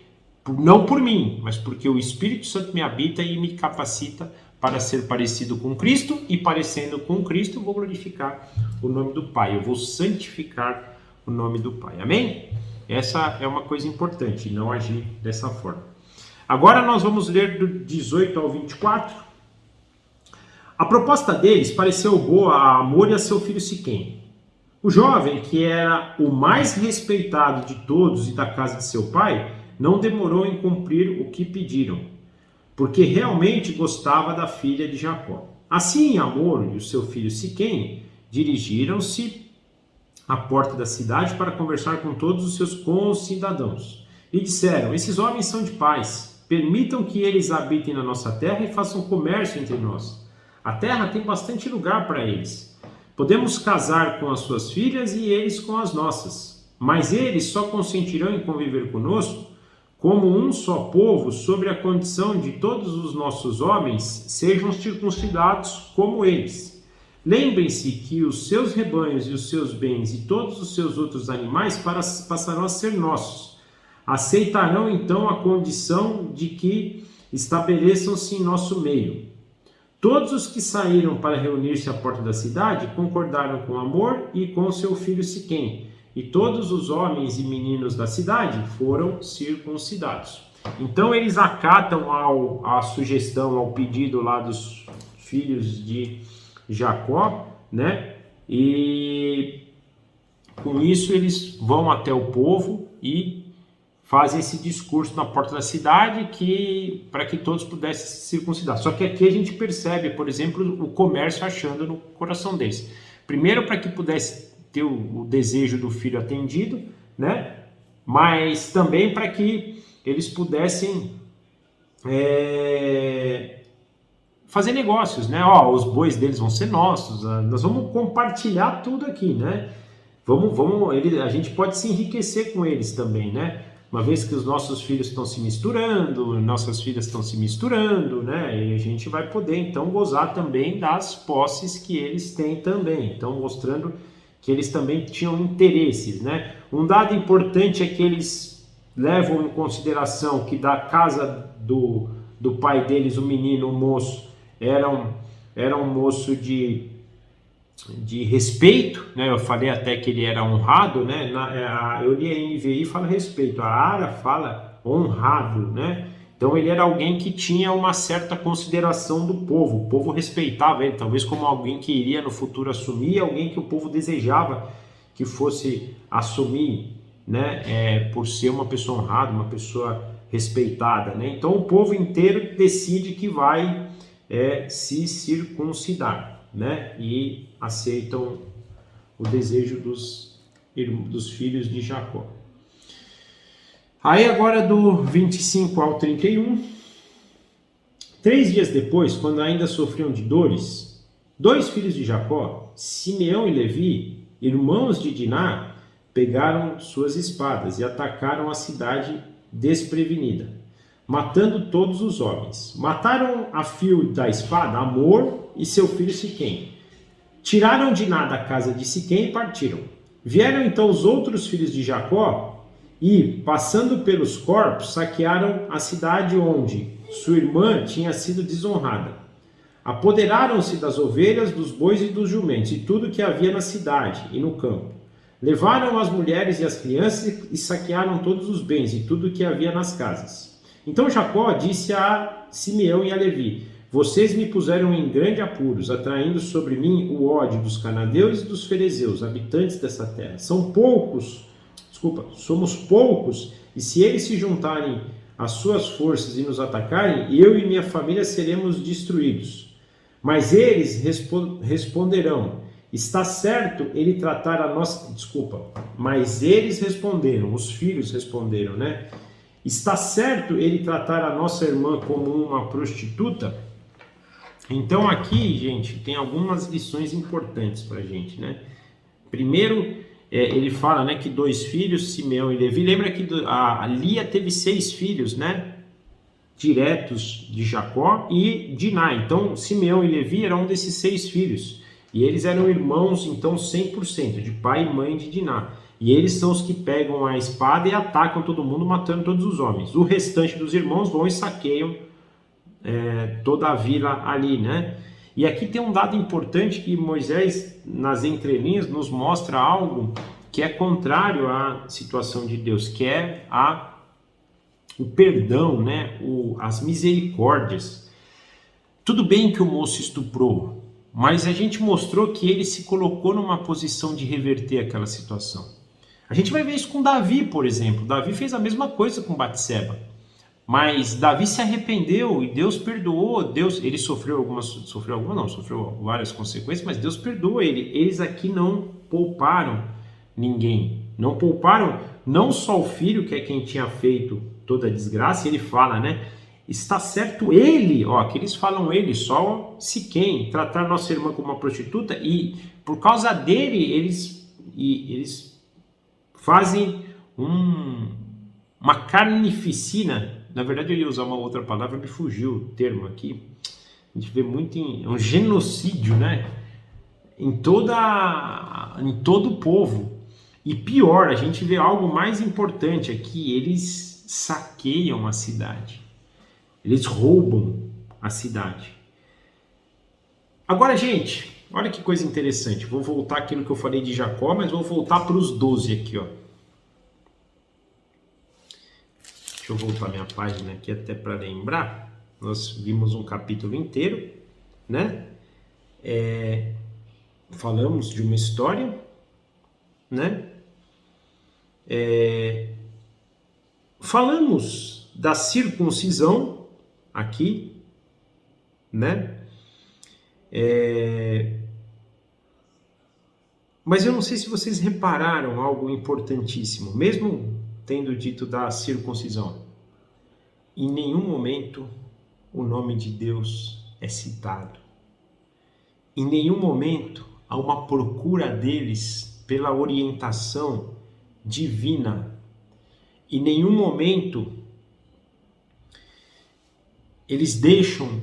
não por mim, mas porque o Espírito Santo me habita e me capacita para ser parecido com Cristo, e parecendo com Cristo, eu vou glorificar o nome do Pai. Eu vou santificar o nome do Pai. Amém? Essa é uma coisa importante, não agir dessa forma. Agora nós vamos ler do 18 ao 24. A proposta deles pareceu boa a Hamor e a seu filho Siquém. O jovem, que era o mais respeitado de todos e da casa de seu pai, não demorou em cumprir o que pediram, porque realmente gostava da filha de Jacó. Assim, Hamor e o seu filho Siquém dirigiram-se à porta da cidade para conversar com todos os seus concidadãos. E disseram, esses homens são de paz, permitam que eles habitem na nossa terra e façam comércio entre nós. A terra tem bastante lugar para eles. Podemos casar com as suas filhas e eles com as nossas. Mas eles só consentirão em conviver conosco como um só povo, sobre a condição de todos os nossos homens sejam circuncidados como eles. Lembrem-se que os seus rebanhos e os seus bens e todos os seus outros animais passarão a ser nossos. Aceitarão então a condição de que estabeleçam-se em nosso meio. Todos os que saíram para reunir-se à porta da cidade concordaram com Hamor e com seu filho Siquém, e todos os homens e meninos da cidade foram circuncidados. Então eles acatam a sugestão, ao pedido lá dos filhos de Jacó, né? E com isso eles vão até o povo e fazem esse discurso na porta da cidade para que todos pudessem se circuncidar. Só que aqui a gente percebe, por exemplo, o comércio achando no coração deles. Primeiro, para que pudesse ter o desejo do filho atendido, né? Mas também para que eles pudessem fazer negócios, né? Ó, os bois deles vão ser nossos, nós vamos compartilhar tudo aqui, né? A gente pode se enriquecer com eles também, né? Uma vez que os nossos filhos estão se misturando, nossas filhas estão se misturando, né? E a gente vai poder então gozar também das posses que eles têm também. Então, mostrando que eles também tinham interesses, né? Um dado importante é que eles levam em consideração que da casa do pai deles, o menino, o moço, era um moço de respeito, né? Eu falei até que ele era honrado, né? Eu li a NVI e fala respeito, a Ara fala honrado, né? Então ele era alguém que tinha uma certa consideração do povo, o povo respeitava ele, talvez como alguém que iria no futuro assumir, alguém que o povo desejava que fosse assumir, né? Por ser uma pessoa honrada, uma pessoa respeitada, né? Então o povo inteiro decide que vai se circuncidar, né? E aceitam o desejo dos filhos de Jacó. Aí agora do 25 ao 31, 3 dias depois, quando ainda sofriam de dores, 2 filhos de Jacó, Simeão e Levi, irmãos de Diná, pegaram suas espadas e atacaram a cidade desprevenida, matando todos os homens. Mataram a fio da espada Amor e seu filho Siquém. Tiraram Diná da casa de Siquém e partiram. Vieram então os outros filhos de Jacó e, passando pelos corpos, saquearam a cidade onde sua irmã tinha sido desonrada. Apoderaram-se das ovelhas, dos bois e dos jumentos, e tudo que havia na cidade e no campo. Levaram as mulheres e as crianças e saquearam todos os bens e tudo que havia nas casas. Então Jacó disse a Simeão e a Levi: vocês me puseram em grande apuros, atraindo sobre mim o ódio dos cananeus e dos ferezeus, habitantes dessa terra. Somos poucos, e se eles se juntarem às suas forças e nos atacarem, eu e minha família seremos destruídos. Mas eles responderão: está certo ele tratar a nossa... Mas eles responderam, os filhos responderam, né? Está certo ele tratar a nossa irmã como uma prostituta? Então aqui, gente, tem algumas lições importantes para a gente, né? Primeiro, ele fala, né, que 2 filhos, Simeão e Levi. Lembra que a Lia teve 6 filhos, né? Diretos de Jacó e Diná. Então, Simeão e Levi eram um desses 6 filhos. E eles eram irmãos, então, 100%, de pai e mãe de Diná. E eles são os que pegam a espada e atacam todo mundo, matando todos os homens. O restante dos irmãos vão e saqueiam toda a vila ali, né? E aqui tem um dado importante que Moisés, nas entrelinhas, nos mostra algo que é contrário à situação de Deus, que é o perdão, né? As misericórdias. Tudo bem que o moço estuprou, mas a gente mostrou que ele se colocou numa posição de reverter aquela situação. A gente vai ver isso com Davi, por exemplo. Davi fez a mesma coisa com Batseba. Mas Davi se arrependeu e Deus perdoou. Ele sofreu várias consequências, mas Deus perdoou ele. Eles aqui não pouparam ninguém. Não pouparam não só o filho, que é quem tinha feito toda a desgraça. Ele fala, né? Está certo ele, aqui eles falam ele, só Siquém, tratar nossa irmã como uma prostituta, e por causa dele eles fazem uma carnificina. Na verdade eu ia usar uma outra palavra, me fugiu o termo aqui. A gente vê muito um genocídio, né? Em todo o povo. E pior, a gente vê algo mais importante aqui: eles saqueiam a cidade. Eles roubam a cidade. Agora, gente, olha que coisa interessante. Vou voltar àquilo que eu falei de Jacó, mas vou voltar para os 12 aqui, ó. Deixa eu voltar minha página aqui até para lembrar. Nós vimos um capítulo inteiro, né? Falamos de uma história, né? Falamos da circuncisão aqui, né? Mas eu não sei se vocês repararam algo importantíssimo, mesmo tendo dito da circuncisão. em nenhum momento o nome de Deus é citado. Em nenhum momento há uma procura deles pela orientação divina. Em nenhum momento eles deixam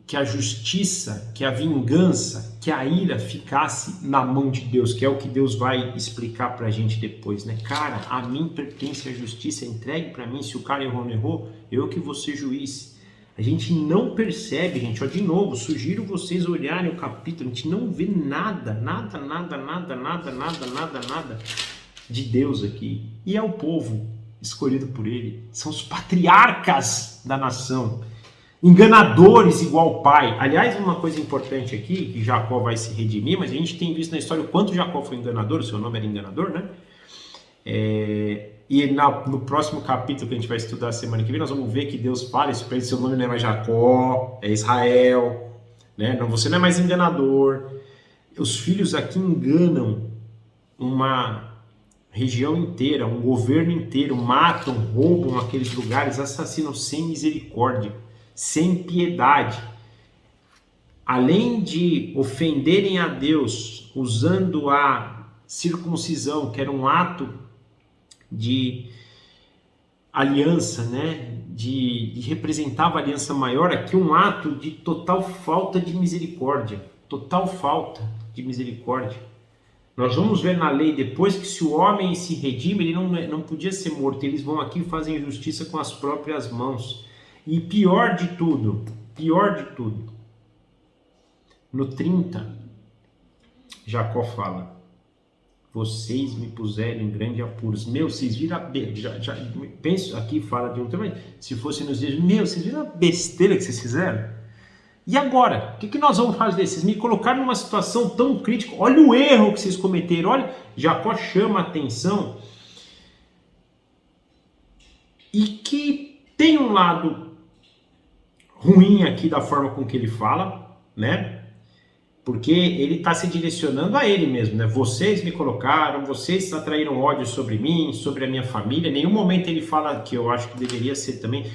que a justiça, que a vingança, que a ira ficasse na mão de Deus, que é o que Deus vai explicar pra gente depois, né? Cara, a mim pertence a justiça, entregue pra mim, se o cara errou, não errou, eu que vou ser juiz. A gente não percebe, gente, ó, de novo, sugiro vocês olharem o capítulo, a gente não vê nada de Deus aqui. E é o povo escolhido por ele, são os patriarcas da nação, enganadores igual pai. Aliás, uma coisa importante aqui, que Jacó vai se redimir, mas a gente tem visto na história o quanto Jacó foi enganador, o seu nome era enganador, né? E no próximo capítulo que a gente vai estudar semana que vem, nós vamos ver que Deus fala isso para ele, seu nome não é mais Jacó, é Israel, né? Não, você não é mais enganador. Os filhos aqui enganam uma região inteira, um governo inteiro, matam, roubam aqueles lugares, assassinam sem misericórdia, sem piedade. Além de ofenderem a Deus usando a circuncisão, que era um ato de aliança, né? De representava a aliança maior, aqui um ato de total falta de misericórdia. Total falta de misericórdia. Nós vamos ver na lei depois que se o homem se redime, ele não podia ser morto. Eles vão aqui e fazem justiça com as próprias mãos. E pior de tudo, no 30, Jacó fala: vocês me puseram em grande apuros. Meu, vocês viram penso aqui, fala de um tema, se fosse nos dias, meu, vocês viram a besteira que vocês fizeram? E agora? O que nós vamos fazer? Vocês me colocaram numa situação tão crítica. Olha o erro que vocês cometeram. Olha, Jacó chama a atenção. E que tem um lado ruim aqui da forma com que ele fala, né? Porque ele está se direcionando a ele mesmo, né? Vocês me colocaram, vocês atraíram ódio sobre mim, sobre a minha família. Em nenhum momento ele fala, que eu acho que deveria ser também.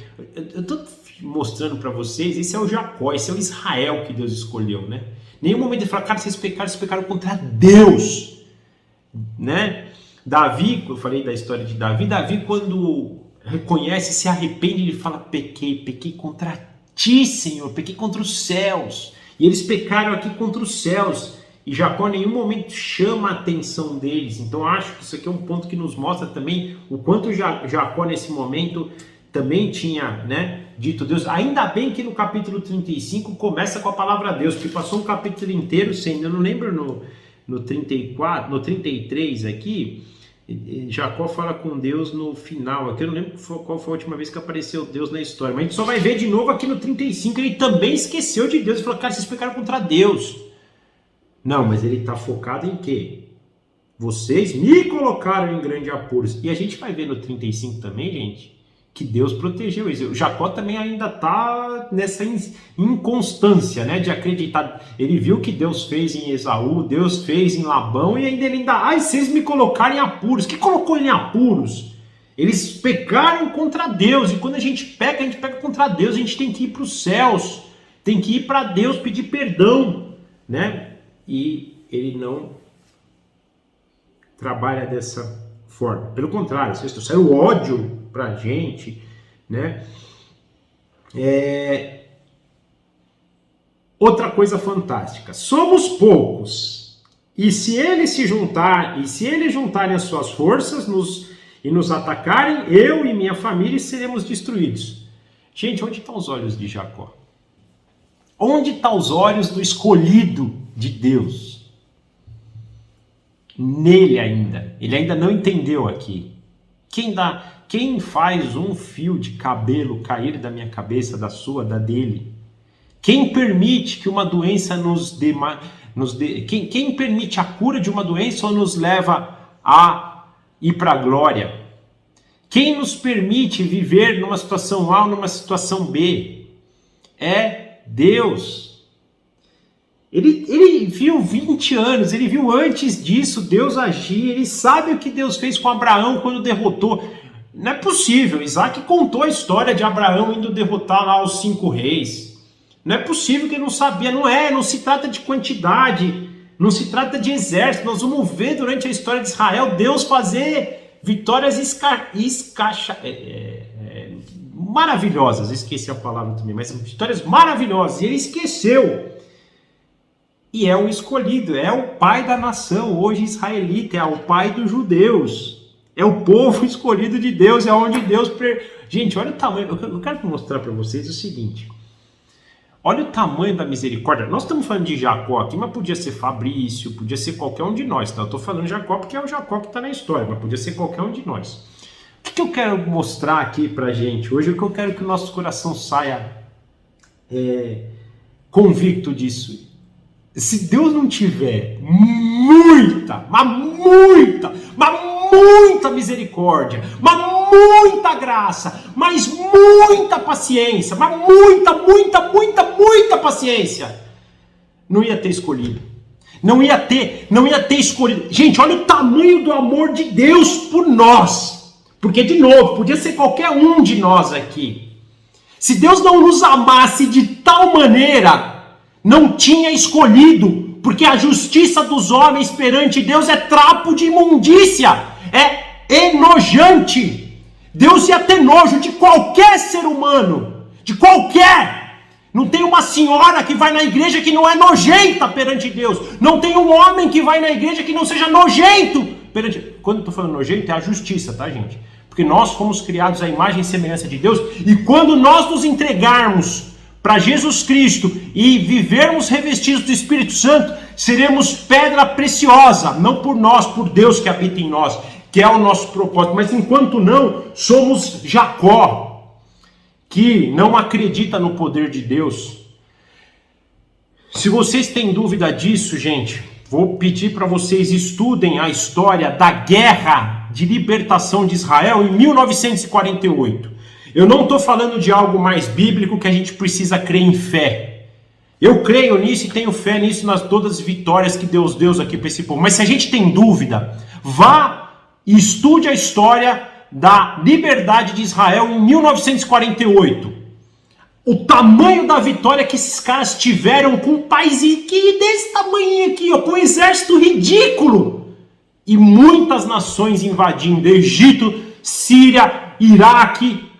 Eu estou mostrando para vocês, esse é o Jacó, esse é o Israel que Deus escolheu, né? Em nenhum momento ele fala, cara, vocês pecaram contra Deus, né? Davi, eu falei da história de Davi quando reconhece, se arrepende, ele fala, pequei contra ti, Senhor, pequei contra os céus. E eles pecaram aqui contra os céus. E Jacó em nenhum momento chama a atenção deles. Então acho que isso aqui é um ponto que nos mostra também o quanto Jacó nesse momento também tinha, né, dito Deus. Ainda bem que no capítulo 35 começa com a palavra Deus, porque passou um capítulo inteiro sem, eu não lembro no 34, no 33 aqui, Jacó fala com Deus no final. Aqui eu não lembro qual foi a última vez que apareceu Deus na história, mas a gente só vai ver de novo aqui no 35. Ele também esqueceu de Deus e falou, cara, vocês pecaram contra Deus. Não, mas ele está focado em quê? Vocês me colocaram em grande apuros. E a gente vai ver no 35 também, gente, que Deus protegeu eles. O Jacó também ainda está nessa inconstância, né, de acreditar. Ele viu que Deus fez em Esaú, Deus fez em Labão, e ainda, ai, vocês me colocaram em apuros. Que colocou ele em apuros? Eles pecaram contra Deus, e quando a gente peca contra Deus, a gente tem que ir para os céus, tem que ir para Deus pedir perdão, né? E ele não trabalha dessa forma. Pelo contrário, vocês trouxeram ódio pra gente, né? Outra coisa fantástica, somos poucos, e se eles juntarem as suas forças e nos atacarem, eu e minha família seremos destruídos. Gente, onde estão os olhos de Jacó? Onde estão os olhos do escolhido de Deus? Nele ainda. Ele ainda não entendeu aqui. Quem faz um fio de cabelo cair da minha cabeça, da sua, da dele? Quem permite que uma doença quem permite a cura de uma doença ou nos leva a ir para a glória? Quem nos permite viver numa situação A ou numa situação B? É Deus. Ele viu 20 anos, ele viu antes disso Deus agir, ele sabe o que Deus fez com Abraão quando derrotou. Não é possível. Isaac contou a história de Abraão indo derrotar lá os 5 reis. Não é possível que ele não sabia. Não se trata de quantidade, não se trata de exército. Nós vamos ver durante a história de Israel Deus fazer vitórias maravilhosas. Esqueci a palavra também, mas vitórias maravilhosas. E ele esqueceu. E é o escolhido, é o pai da nação, hoje israelita, é o pai dos judeus. É o povo escolhido de Deus, é onde Deus... Gente, olha o tamanho... Eu quero mostrar para vocês o seguinte. Olha o tamanho da misericórdia. Nós estamos falando de Jacó aqui, mas podia ser Fabrício, podia ser qualquer um de nós. Tá? Eu estou falando de Jacó porque é o Jacó que está na história, mas podia ser qualquer um de nós. O que eu quero mostrar aqui para a gente hoje? O que eu quero que o nosso coração saia convicto disso. Se Deus não tiver muita misericórdia, mas muita graça, mas muita paciência, mas muita paciência, não ia ter escolhido. Não ia ter escolhido. Gente, olha o tamanho do amor de Deus por nós. Porque, de novo, podia ser qualquer um de nós aqui. Se Deus não nos amasse de tal maneira, não tinha escolhido, porque a justiça dos homens perante Deus é trapo de imundícia, é enojante. Deus ia ter nojo de qualquer ser humano, de qualquer. Não tem uma senhora que vai na igreja que não é nojenta perante Deus. Não tem um homem que vai na igreja que não seja nojento perante... Quando eu estou falando nojento, é a justiça, tá, gente? Porque nós fomos criados à imagem e semelhança de Deus, e quando nós nos entregarmos para Jesus Cristo e vivermos revestidos do Espírito Santo, seremos pedra preciosa, não por nós, por Deus que habita em nós, que é o nosso propósito. Mas enquanto não, somos Jacó, que não acredita no poder de Deus. Se vocês têm dúvida disso, gente, vou pedir para vocês estudem a história da guerra de libertação de Israel em 1948. Eu não estou falando de algo mais bíblico que a gente precisa crer em fé. Eu creio nisso e tenho fé nisso nas todas as vitórias que Deus deu aqui para esse povo. Mas se a gente tem dúvida, vá e estude a história da liberdade de Israel em 1948. O tamanho da vitória que esses caras tiveram com um país desse tamanho aqui, ó, com um exército ridículo. E muitas nações invadindo, Egito, Síria, Iraque,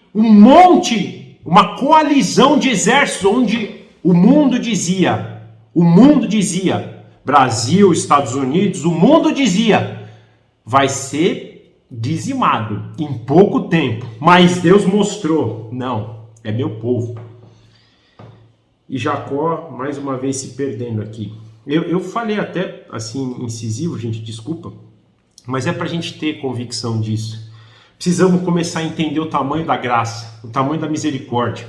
uma coalizão de exércitos, onde o mundo dizia, Brasil, Estados Unidos, o mundo dizia, vai ser dizimado em pouco tempo. Mas Deus mostrou, não, é meu povo. E Jacó, mais uma vez, se perdendo aqui. Eu falei até assim, incisivo, gente, desculpa, mas é para a gente ter convicção disso. Precisamos começar a entender o tamanho da graça, o tamanho da misericórdia.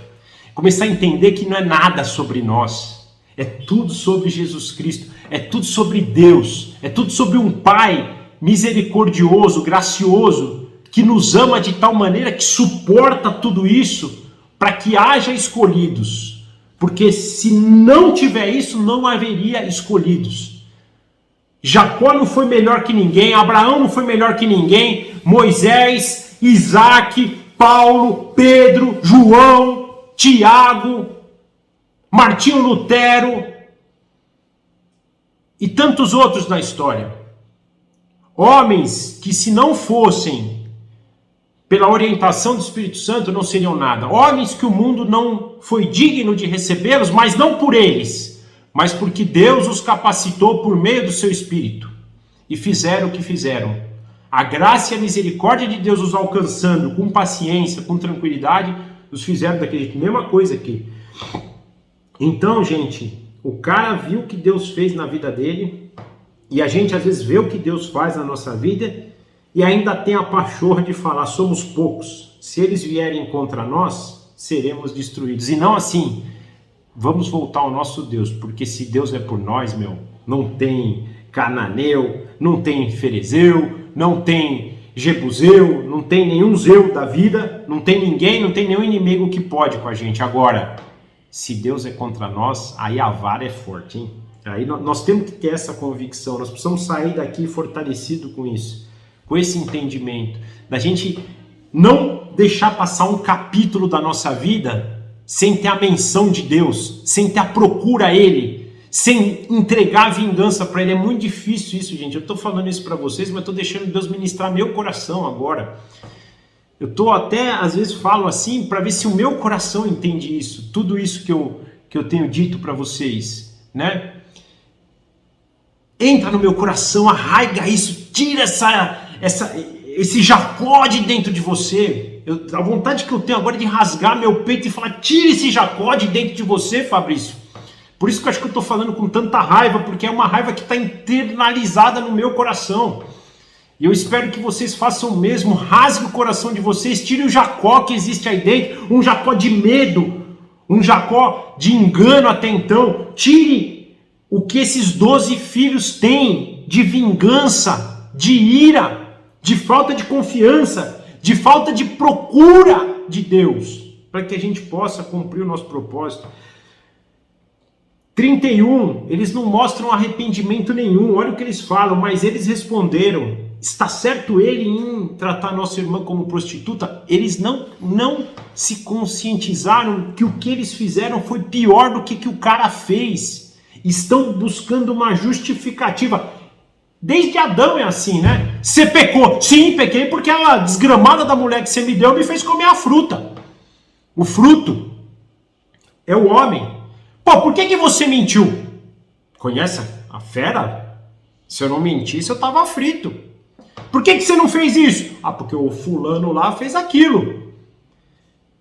Começar a entender que não é nada sobre nós. É tudo sobre Jesus Cristo. É tudo sobre Deus. É tudo sobre um Pai misericordioso, gracioso, que nos ama de tal maneira que suporta tudo isso para que haja escolhidos. Porque se não tiver isso, não haveria escolhidos. Jacó não foi melhor que ninguém, Abraão não foi melhor que ninguém, Moisés, Isaac, Paulo, Pedro, João, Tiago, Martinho Lutero e tantos outros na história. Homens que, se não fossem pela orientação do Espírito Santo, não seriam nada. Homens que o mundo não foi digno de recebê-los, mas não por eles, mas porque Deus os capacitou por meio do seu Espírito. E fizeram o que fizeram. A graça e a misericórdia de Deus os alcançando com paciência, com tranquilidade, os fizeram daquele jeito. Mesma coisa aqui. Então, gente, o cara viu o que Deus fez na vida dele, e a gente às vezes vê o que Deus faz na nossa vida, e ainda tem a pachorra de falar, somos poucos. Se eles vierem contra nós, seremos destruídos. E não assim, vamos voltar ao nosso Deus, porque se Deus é por nós, não tem cananeu, não tem ferezeu, não tem jebuseu, não tem nenhum zeu da vida, não tem ninguém, não tem nenhum inimigo que pode com a gente. Agora, se Deus é contra nós, aí a vara é forte, hein? Aí nós temos que ter essa convicção, nós precisamos sair daqui fortalecido com isso, com esse entendimento, da gente não deixar passar um capítulo da nossa vida sem ter a menção de Deus, sem ter a procura a Ele, sem entregar a vingança para Ele. É muito difícil isso, gente. Eu estou falando isso para vocês, mas estou deixando Deus ministrar meu coração agora. Eu estou até, às vezes, falo assim para ver se o meu coração entende isso, tudo isso que eu tenho dito para vocês, né? Entra no meu coração, arraiga isso, tira esse Jacó de dentro de você. A vontade que eu tenho agora é de rasgar meu peito e falar, tira esse Jacó de dentro de você, Fabrício. Por isso que eu acho que eu estou falando com tanta raiva, porque é uma raiva que está internalizada no meu coração. E eu espero que vocês façam o mesmo, rasgue o coração de vocês, tire o Jacó que existe aí dentro, um Jacó de medo, um Jacó de engano até então. Tire o que esses 12 filhos têm de vingança, de ira, de falta de confiança, de falta de procura de Deus, para que a gente possa cumprir o nosso propósito. 31, eles não mostram arrependimento nenhum, olha o que eles falam, mas eles responderam, está certo ele em tratar nossa irmã como prostituta? Eles não se conscientizaram que o que eles fizeram foi pior do que o cara fez. Estão buscando uma justificativa. Desde Adão é assim, né? Você pecou. Sim, pequei porque a desgramada da mulher que você me deu me fez comer a fruta. O fruto é o homem. Pô, por que você mentiu? Conhece a fera? Se eu não mentisse, eu tava frito. Por que você não fez isso? Ah, porque o fulano lá fez aquilo.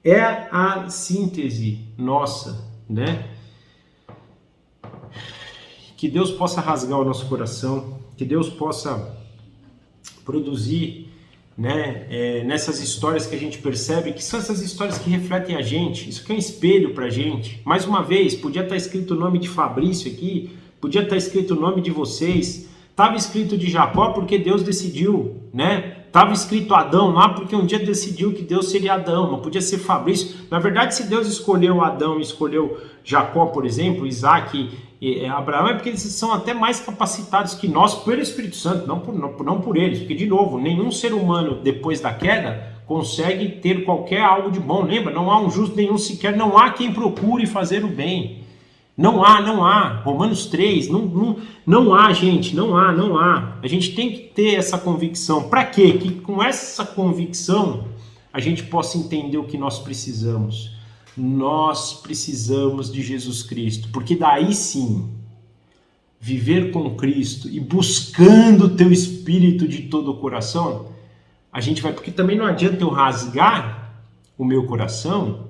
É a síntese nossa, né? Que Deus possa rasgar o nosso coração, que Deus possa produzir, né, nessas histórias que a gente percebe, que são essas histórias que refletem a gente, isso aqui é um espelho pra gente. Mais uma vez, podia estar escrito o nome de Fabrício aqui, podia estar escrito o nome de vocês, estava escrito de Jacó porque Deus decidiu, né? Estava escrito Adão lá porque um dia decidiu que Deus seria Adão, não podia ser Fabrício. Na verdade, se Deus escolheu Adão e escolheu Jacó, por exemplo, Isaac e Abraão, é porque eles são até mais capacitados que nós pelo Espírito Santo, não por eles. Porque, de novo, nenhum ser humano, depois da queda, consegue ter qualquer algo de bom. Lembra? Não há um justo nenhum sequer, não há quem procure fazer o bem. Não há. Romanos 3, não há, gente, não há. A gente tem que ter essa convicção. Para quê? Que com essa convicção a gente possa entender o que nós precisamos. Nós precisamos de Jesus Cristo, porque daí sim, viver com Cristo e buscando o teu Espírito de todo o coração, a gente vai, porque também não adianta eu rasgar o meu coração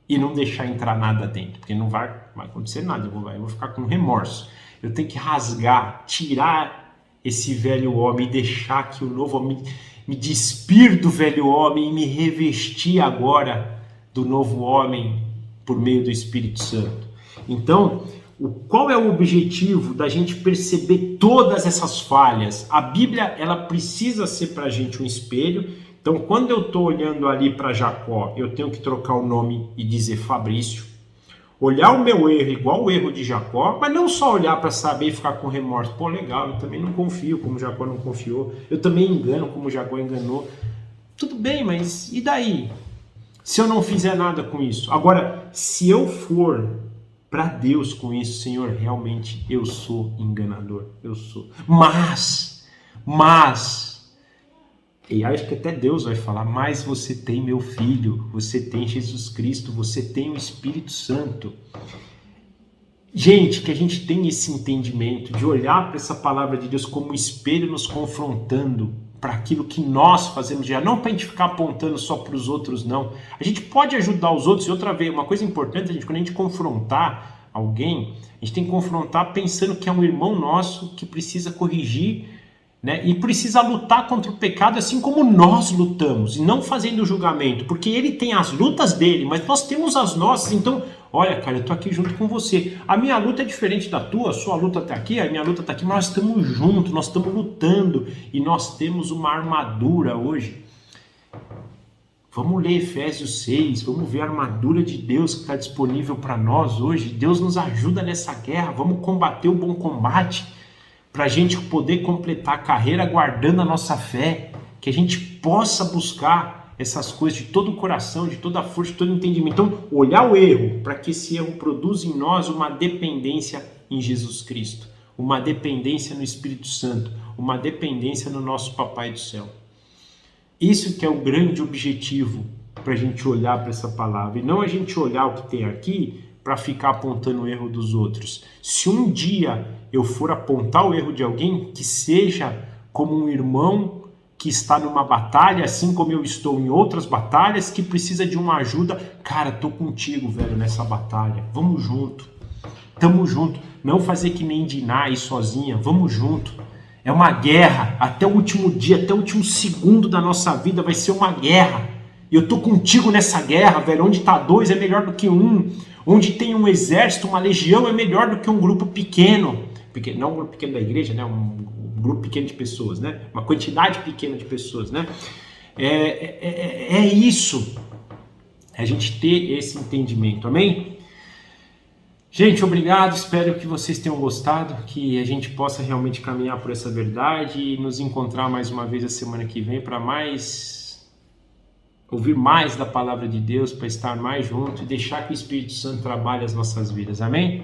e não deixar entrar nada dentro, porque não vai acontecer nada, eu vou ficar com remorso. Eu tenho que rasgar, tirar esse velho homem e deixar que o novo homem me despir do velho homem e me revestir agora do novo homem por meio do Espírito Santo. Então, qual é o objetivo da gente perceber todas essas falhas? A Bíblia, ela precisa ser para a gente um espelho. Então, quando eu estou olhando ali para Jacó, eu tenho que trocar o nome e dizer Fabrício. Olhar o meu erro igual o erro de Jacó, mas não só olhar para saber e ficar com remorso. Pô, legal, eu também não confio como Jacó não confiou. Eu também engano como Jacó enganou. Tudo bem, mas e daí? Se eu não fizer nada com isso. Agora, se eu for para Deus com isso, Senhor, realmente eu sou enganador. Eu sou. Mas, e acho que até Deus vai falar, mas você tem meu filho, você tem Jesus Cristo, você tem o Espírito Santo. Gente, que a gente tem esse entendimento de olhar para essa palavra de Deus como um espelho nos confrontando para aquilo que nós fazemos já, não para a gente ficar apontando só para os outros, não. A gente pode ajudar os outros, e outra vez, uma coisa importante, quando a gente confrontar alguém, a gente tem que confrontar pensando que é um irmão nosso que precisa corrigir, né? E precisa lutar contra o pecado assim como nós lutamos, e não fazendo julgamento, porque ele tem as lutas dele, mas nós temos as nossas. Então, olha, cara, eu tô aqui junto com você, a minha luta é diferente da tua, a sua luta tá aqui, a minha luta tá aqui, mas nós estamos juntos, nós estamos lutando, e nós temos uma armadura hoje. Vamos ler Efésios 6, vamos ver a armadura de Deus que está disponível para nós hoje. Deus nos ajuda nessa guerra, vamos combater o bom combate, para a gente poder completar a carreira guardando a nossa fé, que a gente possa buscar essas coisas de todo o coração, de toda a força, de todo o entendimento. Então, olhar o erro para que esse erro produza em nós uma dependência em Jesus Cristo, uma dependência no Espírito Santo, uma dependência no nosso Papai do Céu. Isso que é o grande objetivo para a gente olhar para essa palavra, e não a gente olhar o que tem aqui para ficar apontando o erro dos outros. Se um dia eu for apontar o erro de alguém, que seja como um irmão que está numa batalha, assim como eu estou em outras batalhas, que precisa de uma ajuda. Cara, tô contigo, velho, nessa batalha. Vamos junto. Tamo junto. Não fazer que nem Diná ir sozinha. Vamos junto. É uma guerra. Até o último dia, até o último segundo da nossa vida vai ser uma guerra. E eu tô contigo nessa guerra, velho. Onde tá dois é melhor do que um. Onde tem um exército, uma legião é melhor do que um grupo pequeno. Não um grupo pequeno da igreja, né? Um grupo pequeno de pessoas, né? Uma quantidade pequena de pessoas, né? É isso. É a gente ter esse entendimento, amém? Gente, obrigado. Espero que vocês tenham gostado, que a gente possa realmente caminhar por essa verdade e nos encontrar mais uma vez a semana que vem para ouvir mais da palavra de Deus, para estar mais junto e deixar que o Espírito Santo trabalhe as nossas vidas, amém?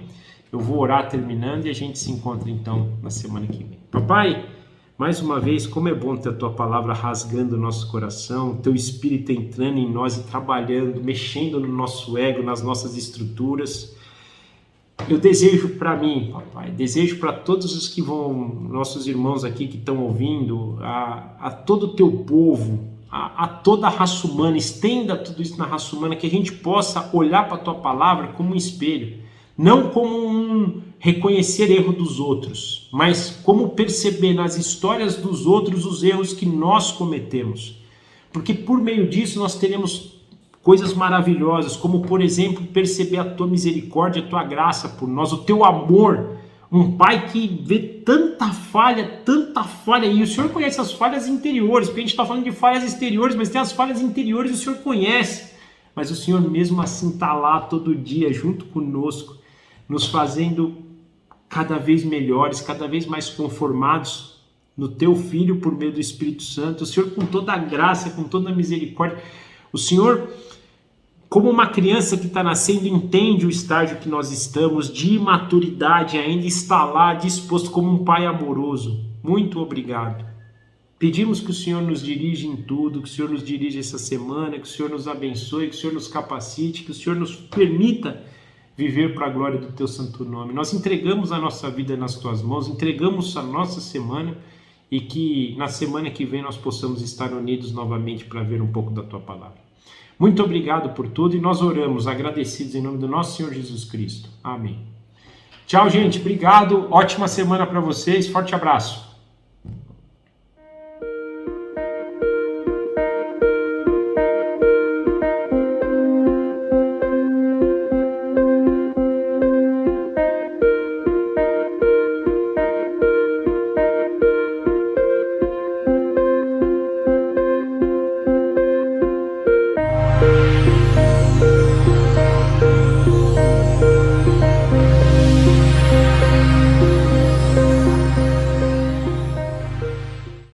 Eu vou orar terminando e a gente se encontra então na semana que vem. Papai, mais uma vez, como é bom ter a tua palavra rasgando o nosso coração, teu Espírito entrando em nós e trabalhando, mexendo no nosso ego, nas nossas estruturas. Eu desejo para mim, papai, desejo para todos os que nossos irmãos aqui que estão ouvindo, a todo o teu povo, a toda a raça humana, estenda tudo isso na raça humana, que a gente possa olhar para a tua palavra como um espelho, não como um reconhecer erro dos outros, mas como perceber nas histórias dos outros os erros que nós cometemos, porque por meio disso nós teremos coisas maravilhosas, como por exemplo perceber a tua misericórdia, a tua graça por nós, o teu amor. Um pai que vê tanta falha, e o Senhor conhece as falhas interiores, porque a gente está falando de falhas exteriores, mas tem as falhas interiores e o Senhor conhece. Mas o Senhor mesmo assim está lá todo dia, junto conosco, nos fazendo cada vez melhores, cada vez mais conformados no Teu Filho por meio do Espírito Santo. O Senhor com toda a graça, com toda a misericórdia. O Senhor, como uma criança que está nascendo, entende o estágio que nós estamos, de imaturidade ainda, está lá disposto como um pai amoroso. Muito obrigado. Pedimos que o Senhor nos dirija em tudo, que o Senhor nos dirija essa semana, que o Senhor nos abençoe, que o Senhor nos capacite, que o Senhor nos permita viver para a glória do Teu santo nome. Nós entregamos a nossa vida nas Tuas mãos, entregamos a nossa semana e que na semana que vem nós possamos estar unidos novamente para ver um pouco da Tua palavra. Muito obrigado por tudo e nós oramos agradecidos em nome do nosso Senhor Jesus Cristo. Amém. Tchau, gente. Obrigado. Ótima semana para vocês. Forte abraço.